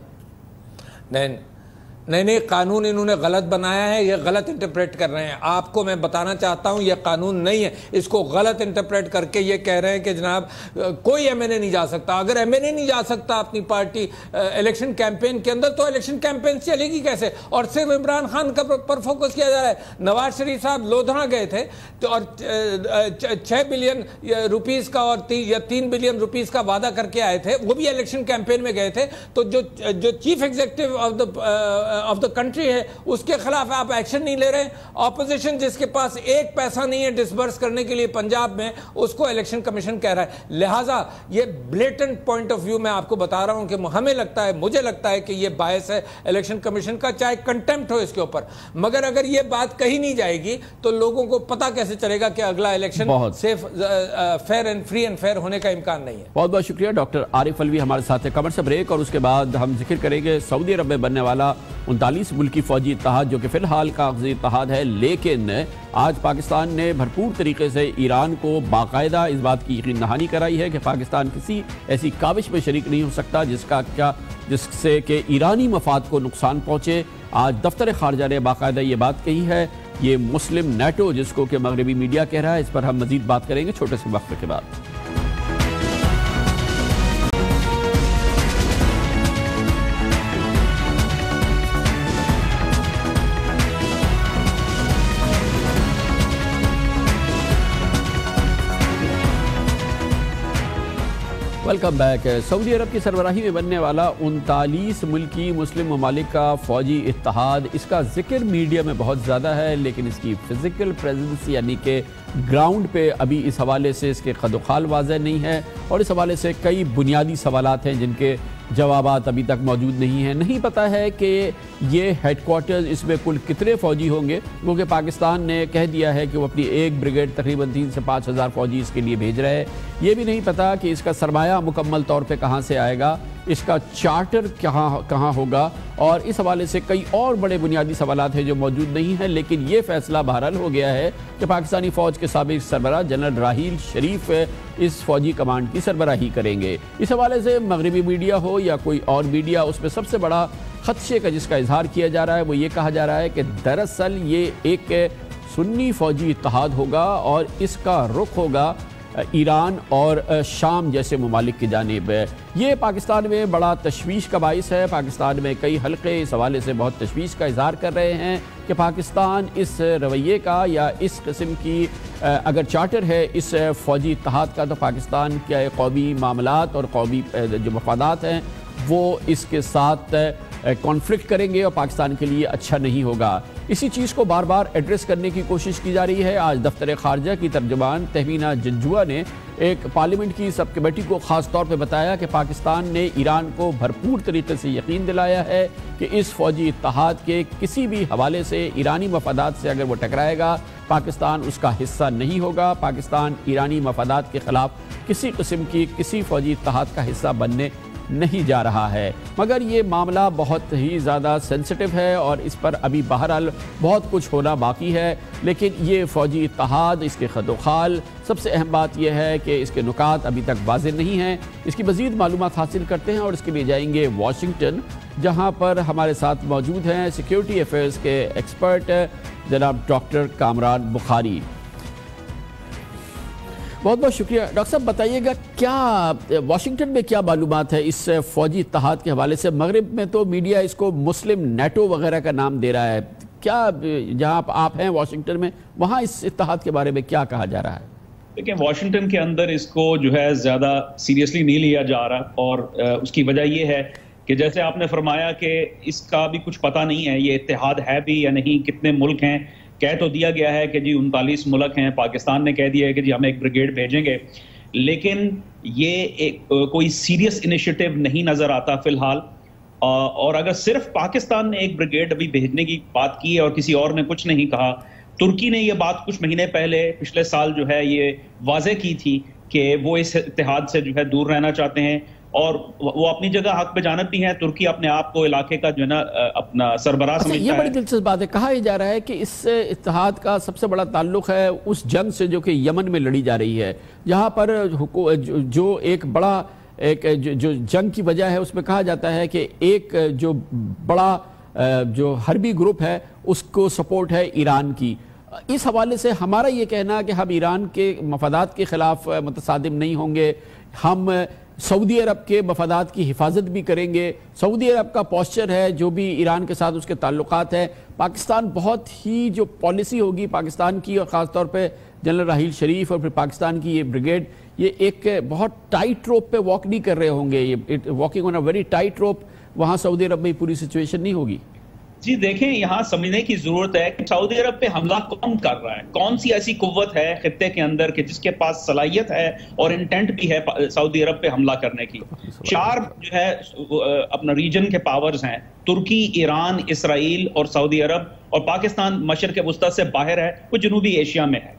S1: نہیں قانون انہوں نے غلط بنایا ہے, یہ غلط انٹرپریٹ کر رہے ہیں. آپ کو میں بتانا چاہتا ہوں یہ قانون نہیں ہے, اس کو غلط انٹرپریٹ کر کے یہ کہہ رہے ہیں کہ جناب کوئی ایم این اے نہیں جا سکتا. اگر ایم این اے نہیں جا سکتا اپنی پارٹی الیکشن کیمپین کے اندر تو الیکشن کیمپین چلے گی کیسے؟ اور صرف عمران خان کا پر فوکس کیا جا رہا ہے. نواز شریف صاحب لودھنا گئے تھے اور 6 بلین روپیز کا اور 3 بلین روپیز کا وعدہ کر کے آئے تھے, وہ بھی الیکشن کیمپین میں گئے تھے. تو جو chief executive of the country ہے اس کے خلاف آپ ایکشن نہیں لے رہے ہیں. اپوزیشن جس کے پاس 1 پیسہ نہیں ہے ڈسبرس کرنے کے لیے پنجاب میں, اس کو الیکشن کمیشن کہہ رہا ہے. لہٰذا یہ بلیٹنٹ پوائنٹ آف ویو میں آپ کو بتا رہا ہوں کہ ہمیں لگتا ہے, مجھے لگتا ہے کہ یہ باعث ہے الیکشن کمیشن کا, چاہے کنٹمپٹ ہو اس کے اوپر. مگر اگر یہ بات کہی نہیں جائے گی تو لوگوں کو پتا کیسے چلے گا کہ اگلا الیکشن صرف fair and free and fair ہونے کا امکان نہیں ہے.
S2: بہت بہت شکریہ ڈاکٹر عارف علوی ہمارے ساتھ ہے. کمر سے بریک اور اس کے بعد ہم ذکر کریں گے سعودی عرب میں بننے والا 39 ملکی فوجی اتحاد, جو کہ فی الحال کاغذی اتحاد ہے, لیکن آج پاکستان نے بھرپور طریقے سے ایران کو باقاعدہ اس بات کی یقین دہانی کرائی ہے کہ پاکستان کسی ایسی کاوش میں شریک نہیں ہو سکتا جس سے کہ ایرانی مفاد کو نقصان پہنچے. آج دفتر خارجہ نے باقاعدہ یہ بات کہی ہے. یہ مسلم نیٹو جس کو کہ مغربی میڈیا کہہ رہا ہے, اس پر ہم مزید بات کریں گے چھوٹے سے وقفے کے بعد. Welcome back. سعودی عرب کی سربراہی میں بننے والا 39 ملکی مسلم ممالک کا فوجی اتحاد, اس کا ذکر میڈیا میں بہت زیادہ ہے, لیکن اس کی فزیکل پریزنس یعنی کہ گراؤنڈ پہ ابھی اس حوالے سے اس کے قد و خال واضح نہیں ہے, اور اس حوالے سے کئی بنیادی سوالات ہیں جن کے جوابات ابھی تک موجود نہیں ہیں. نہیں پتہ ہے کہ یہ ہیڈ کوارٹرز اس میں کل کتنے فوجی ہوں گے, کیونکہ پاکستان نے کہہ دیا ہے کہ وہ اپنی ایک بریگیڈ تقریباً 3 سے 5 ہزار فوجی اس کے لیے بھیج رہے ہیں. یہ بھی نہیں پتہ کہ اس کا سرمایہ مکمل طور پہ کہاں سے آئے گا, اس کا چارٹر کہاں ہوگا, اور اس حوالے سے کئی اور بڑے بنیادی سوالات ہیں جو موجود نہیں ہیں. لیکن یہ فیصلہ بہرحال ہو گیا ہے کہ پاکستانی فوج کے سابق سربراہ جنرل راحیل شریف اس فوجی کمانڈ کی سربراہی کریں گے. اس حوالے سے مغربی میڈیا ہو یا کوئی اور میڈیا, اس میں سب سے بڑا خدشے کا جس کا اظہار کیا جا رہا ہے وہ یہ کہا جا رہا ہے کہ دراصل یہ ایک سنی فوجی اتحاد ہوگا اور اس کا رخ ہوگا ایران اور شام جیسے ممالک کی جانب. یہ پاکستان میں بڑا تشویش کا باعث ہے. پاکستان میں کئی حلقے اس حوالے سے بہت تشویش کا اظہار کر رہے ہیں کہ پاکستان اس رویے کا یا اس قسم کی اگر چارٹر ہے اس فوجی اتحاد کا، تو پاکستان کے قومی معاملات اور قومی جو مفادات ہیں وہ اس کے ساتھ کانفلکٹ کریں گے اور پاکستان کے لیے اچھا نہیں ہوگا. اسی چیز کو بار بار ایڈریس کرنے کی کوشش کی جا رہی ہے. آج دفتر خارجہ کی ترجمان تہمینہ جنجوعہ نے ایک پارلیمنٹ کی سب کمیٹی کو خاص طور پہ بتایا کہ پاکستان نے ایران کو بھرپور طریقے سے یقین دلایا ہے کہ اس فوجی اتحاد کے کسی بھی حوالے سے ایرانی مفادات سے اگر وہ ٹکرائے گا پاکستان اس کا حصہ نہیں ہوگا. پاکستان ایرانی مفادات کے خلاف کسی قسم کی کسی فوجی اتحاد کا حصہ بننے نہیں جا رہا ہے. مگر یہ معاملہ بہت ہی زیادہ سینسٹیو ہے اور اس پر ابھی بہرحال بہت کچھ ہونا باقی ہے. لیکن یہ فوجی اتحاد، اس کے خد و خال، سب سے اہم بات یہ ہے کہ اس کے نکات ابھی تک واضح نہیں ہیں. اس کی مزید معلومات حاصل کرتے ہیں اور اس کے لیے جائیں گے واشنگٹن، جہاں پر ہمارے ساتھ موجود ہیں سیکیورٹی افیئرز کے ایکسپرٹ جناب ڈاکٹر کامران بخاری. بہت بہت شکریہ ڈاکٹر صاحب. بتائیے گا کیا واشنگٹن میں کیا معلومات ہے اس فوجی اتحاد کے حوالے سے؟ مغرب میں تو میڈیا اس کو مسلم نیٹو وغیرہ کا نام دے رہا ہے. کیا جہاں آپ ہیں واشنگٹن میں، وہاں اس اتحاد کے بارے میں کیا کہا جا رہا ہے؟
S3: دیکھیں، واشنگٹن کے اندر اس کو جو ہے زیادہ سیریسلی نہیں لیا جا رہا، اور اس کی وجہ یہ ہے کہ جیسے آپ نے فرمایا کہ اس کا بھی کچھ پتہ نہیں ہے یہ اتحاد ہے بھی یا نہیں، کتنے ملک ہیں. کہہ تو دیا گیا ہے کہ جی 39 ملک ہیں، پاکستان نے کہہ دیا ہے کہ جی ہم ایک بریگیڈ بھیجیں گے، لیکن یہ کوئی سیریس انیشیٹو نہیں نظر آتا فی الحال. اور اگر صرف پاکستان نے ایک بریگیڈ ابھی بھیجنے کی بات کی ہے اور کسی اور نے کچھ نہیں کہا، ترکی نے یہ بات کچھ مہینے پہلے پچھلے سال جو ہے یہ واضح کی تھی کہ وہ اس اتحاد سے جو ہے دور رہنا چاہتے ہیں، اور وہ اپنی جگہ حق پہ جانب بھی ہیں. ترکی اپنے آپ کو علاقے کا جو ہے نا اپنا سربراہ سمجھتا ہے.
S2: یہ بڑی دلچسپ بات ہے. کہا یہ جا رہا ہے کہ اس اتحاد کا سب سے بڑا تعلق ہے اس جنگ سے جو کہ یمن میں لڑی جا رہی ہے، جہاں پر جو ایک بڑا جو جنگ کی وجہ ہے اس میں کہا جاتا ہے کہ ایک جو بڑا جو حربی گروپ ہے اس کو سپورٹ ہے ایران کی. اس حوالے سے ہمارا یہ کہنا کہ ہم ایران کے مفادات کے خلاف متصادم نہیں ہوں گے، ہم سعودی عرب کے مفادات کی حفاظت بھی کریں گے. سعودی عرب کا پوسچر ہے جو بھی ایران کے ساتھ اس کے تعلقات ہیں، پاکستان بہت ہی جو پالیسی ہوگی پاکستان کی، اور خاص طور پہ جنرل راحیل شریف اور پھر پاکستان کی یہ بریگیڈ، یہ ایک بہت ٹائٹ روپ پہ واک نہیں کر رہے ہوں گے. یہ walking on a very tight روپ. وہاں سعودی عرب میں پوری سچویشن نہیں ہوگی.
S3: جی دیکھیں، یہاں سمجھنے کی ضرورت ہے کہ سعودی عرب پہ حملہ کون کر رہا ہے، کون سی ایسی قوت ہے خطے کے اندر کہ جس کے پاس صلاحیت ہے اور انٹینٹ بھی ہے سعودی عرب پہ حملہ کرنے کی. 4 جو ہے اپنا ریجن کے پاورز ہیں، ترکی، ایران، اسرائیل اور سعودی عرب، اور پاکستان مشرق وسطیٰ سے باہر ہے، وہ جنوبی ایشیا میں ہے.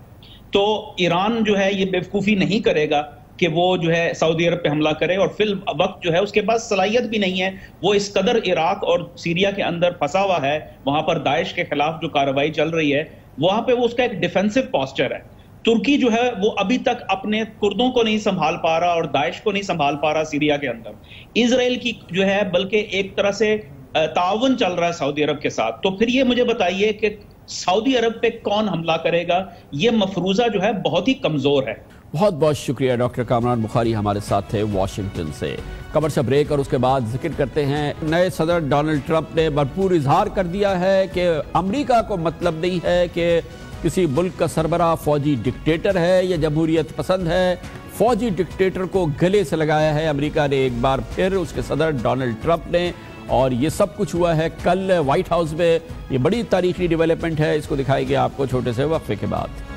S3: تو ایران جو ہے یہ بیوقوفی نہیں کرے گا کہ وہ جو ہے سعودی عرب پہ حملہ کرے، اور فی الوقت جو ہے اس کے پاس صلاحیت بھی نہیں ہے. وہ اس قدر عراق اور سیریا کے اندر پھنسا ہوا ہے، وہاں پر داعش کے خلاف جو کارروائی چل رہی ہے وہاں پہ وہ اس کا ایک ڈیفینسو پوسچر ہے. ترکی جو ہے وہ ابھی تک اپنے کردوں کو نہیں سنبھال پا رہا اور داعش کو نہیں سنبھال پا رہا سیریا کے اندر. اسرائیل کی جو ہے بلکہ ایک طرح سے تعاون چل رہا ہے سعودی عرب کے ساتھ. تو پھر یہ مجھے بتائیے کہ سعودی عرب پہ کون حملہ کرے گا؟ یہ مفروضہ جو ہے بہت ہی کمزور ہے.
S2: بہت بہت شکریہ ڈاکٹر کامران بخاری ہمارے ساتھ تھے واشنگٹن سے. کمر سے بریک اور اس کے بعد ذکر کرتے ہیں نئے صدر ڈونلڈ ٹرمپ نے بھرپور اظہار کر دیا ہے کہ امریکہ کو مطلب نہیں ہے کہ کسی ملک کا سربراہ فوجی ڈکٹیٹر ہے یا جمہوریت پسند ہے. فوجی ڈکٹیٹر کو گلے سے لگایا ہے امریکہ نے ایک بار پھر، اس کے صدر ڈونلڈ ٹرمپ نے. اور یہ سب کچھ ہوا ہے کل وائٹ ہاؤس میں. یہ بڑی تاریخی ڈیولپمنٹ ہے، اس کو دکھائیں گے آپ کو چھوٹے سے وقفے کے بعد.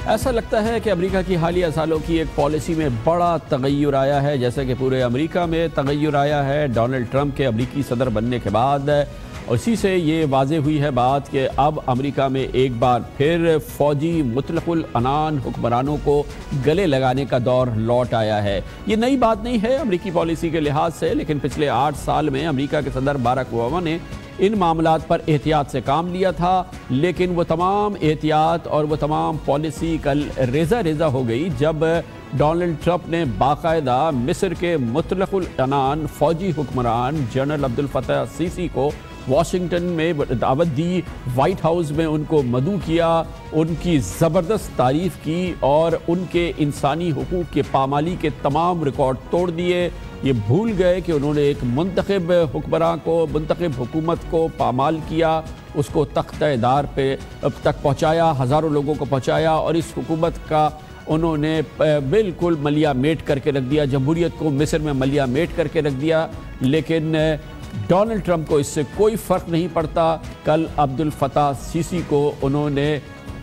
S2: ایسا لگتا ہے کہ امریکہ کی حالیہ سالوں کی ایک پالیسی میں بڑا تغیر آیا ہے، جیسے کہ پورے امریکہ میں تغیر آیا ہے ڈونلڈ ٹرمپ کے امریکی صدر بننے کے بعد. اور اسی سے یہ واضح ہوئی ہے بات کہ اب امریکہ میں ایک بار پھر فوجی مطلق العنان حکمرانوں کو گلے لگانے کا دور لوٹ آیا ہے. یہ نئی بات نہیں ہے امریکی پالیسی کے لحاظ سے، لیکن پچھلے 8 سال میں امریکہ کے صدر باراک اوباما نے ان معاملات پر احتیاط سے کام لیا تھا، لیکن وہ تمام احتیاط اور وہ تمام پالیسی کل ریزہ ریزہ ہو گئی جب ڈونلڈ ٹرمپ نے باقاعدہ مصر کے مطلق العنان فوجی حکمران جنرل عبدالفتاح السیسی کو واشنگٹن میں دعوت دی، وائٹ ہاؤس میں ان کو مدعو کیا، ان کی زبردست تعریف کی اور ان کے انسانی حقوق کے پامالی کے تمام ریکارڈ توڑ دیے۔ یہ بھول گئے کہ انہوں نے ایک منتخب حکمراں کو، منتخب حکومت کو پامال کیا، اس کو تختہ دار پہ تک پہنچایا، ہزاروں لوگوں کو پہنچایا، اور اس حکومت کا انہوں نے بالکل ملیا میٹ کر کے رکھ دیا، جمہوریت کو مصر میں ملیا میٹ کر کے رکھ دیا۔ لیکن ڈونلڈ ٹرمپ کو اس سے کوئی فرق نہیں پڑتا۔ کل عبدالفتاح سیسی کو انہوں نے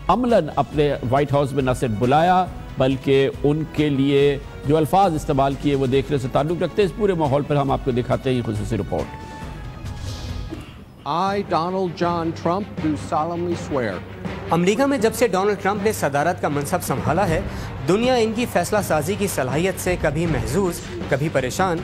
S2: عملاً اپنے وائٹ ہاؤس میں نہ صرف بلایا بلکہ ان کے لیے جو الفاظ استعمال کیے وہ دیکھنے سے تعلق رکھتے ہیں۔ اس پورے ماحول پر ہم آپ کو دکھاتے ہیں خصوصی report.
S11: I, Donald John Trump, do solemnly swear.
S12: امریکہ میں جب سے ڈونلڈ ٹرمپ نے صدارت کا منصب سنبھالا ہے، دنیا ان کی فیصلہ سازی کی صلاحیت سے کبھی محظوظ، کبھی پریشان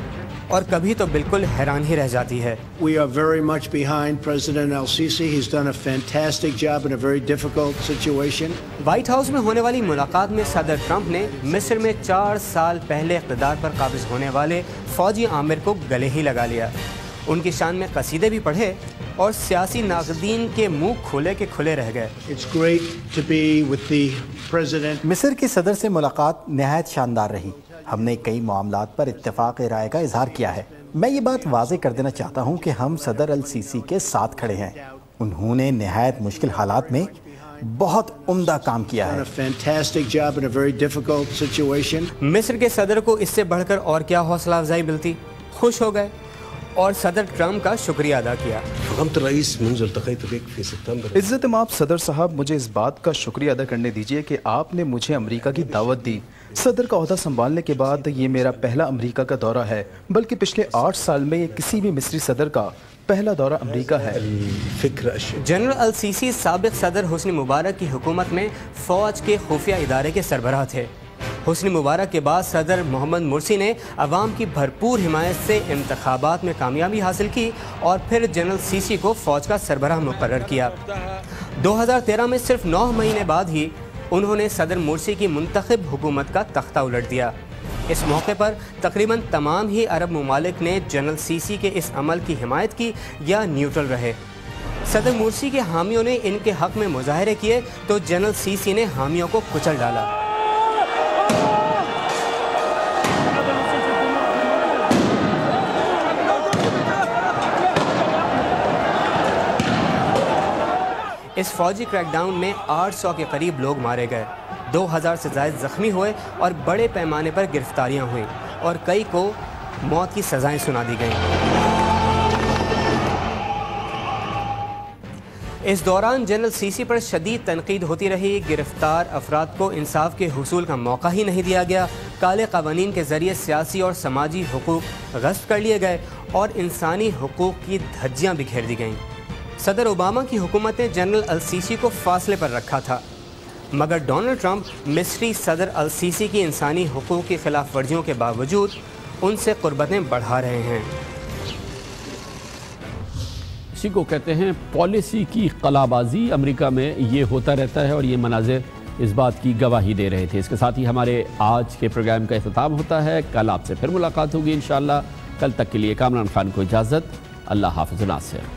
S12: اور کبھی تو بالکل حیران ہی رہ جاتی ہے۔
S13: We are very much behind President al-Sisi. He's done a fantastic job in a very difficult situation.
S12: White house میں ہونے والی ملاقات میں صدر ٹرمپ نے مصر میں 4 سال پہلے اقتدار پر قابض ہونے والے فوجی عامر کو گلے ہی لگا لیا، ان کی شان میں قصیدے بھی پڑھے اور سیاسی ناقدین کے منہ کھلے کے کھلے رہ گئے۔
S13: It's great to be with the president.
S14: مصر کے صدر سے ملاقات نہایت شاندار رہی۔ ہم نے کئی معاملات پر اتفاق رائے کا اظہار کیا ہے۔ میں یہ بات واضح کر دینا چاہتا ہوں کہ ہم صدر السیسی کے ساتھ کھڑے ہیں۔ انہوں نے نہایت مشکل حالات میں بہت عمدہ کام کیا ہے۔
S12: مصر کے صدر کو اس سے بڑھ کر اور کیا حوصلہ افزائی ملتی؟ خوش ہو گئے اور صدر ٹرمپ کا شکریہ ادا کیا۔
S15: عزت مآب صدر صاحب، مجھے اس بات کا شکریہ ادا کرنے دیجیے کہ آپ نے مجھے امریکہ کی دعوت دی۔ صدر کا عہدہ سنبھالنے کے بعد یہ میرا پہلا امریکہ کا دورہ ہے، بلکہ پچھلے 8 سال میں یہ کسی بھی مصری صدر کا پہلا دورہ امریکہ ہے۔
S12: جنرل السیسی سابق صدر حسنی مبارک کی حکومت میں فوج کے خفیہ ادارے کے سربراہ تھے۔ حسنی مبارک کے بعد صدر محمد مرسی نے عوام کی بھرپور حمایت سے انتخابات میں کامیابی حاصل کی اور پھر جنرل سیسی کو فوج کا سربراہ مقرر کیا۔ 2013 میں صرف 9 مہینے بعد ہی انہوں نے صدر مرسی کی منتخب حکومت کا تختہ الٹ دیا۔ اس موقع پر تقریباً تمام ہی عرب ممالک نے جنرل سیسی کے اس عمل کی حمایت کی یا نیوٹرل رہے۔ صدر مرسی کے حامیوں نے ان کے حق میں مظاہرے کیے تو جنرل سیسی نے حامیوں کو کچل ڈالا۔ اس فوجی کریک ڈاؤن میں 800 کے قریب لوگ مارے گئے، 2000 سے زائد زخمی ہوئے اور بڑے پیمانے پر گرفتاریاں ہوئیں اور کئی کو موت کی سزائیں سنا دی گئیں۔ اس دوران جنرل سیسی پر شدید تنقید ہوتی رہی، گرفتار افراد کو انصاف کے حصول کا موقع ہی نہیں دیا گیا، کالے قوانین کے ذریعے سیاسی اور سماجی حقوق غصب کر لیے گئے اور انسانی حقوق کی دھجیاں بکھیر دی گئیں۔ صدر اوباما کی حکومت نے جنرل السیسی کو فاصلے پر رکھا تھا، مگر ڈونلڈ ٹرمپ مصری صدر السیسی کی انسانی حقوق کی خلاف ورزیوں کے باوجود ان سے قربتیں بڑھا رہے ہیں۔
S2: اسی کو کہتے ہیں پالیسی کی قلابازی۔ امریکہ میں یہ ہوتا رہتا ہے اور یہ مناظر اس بات کی گواہی دے رہے تھے۔ اس کے ساتھ ہی ہمارے آج کے پروگرام کا اختتام ہوتا ہے۔ کل آپ سے پھر ملاقات ہوگی انشاءاللہ۔ کل تک کے لیے کامران خان کو اجازت۔ اللہ حافظ ناصر۔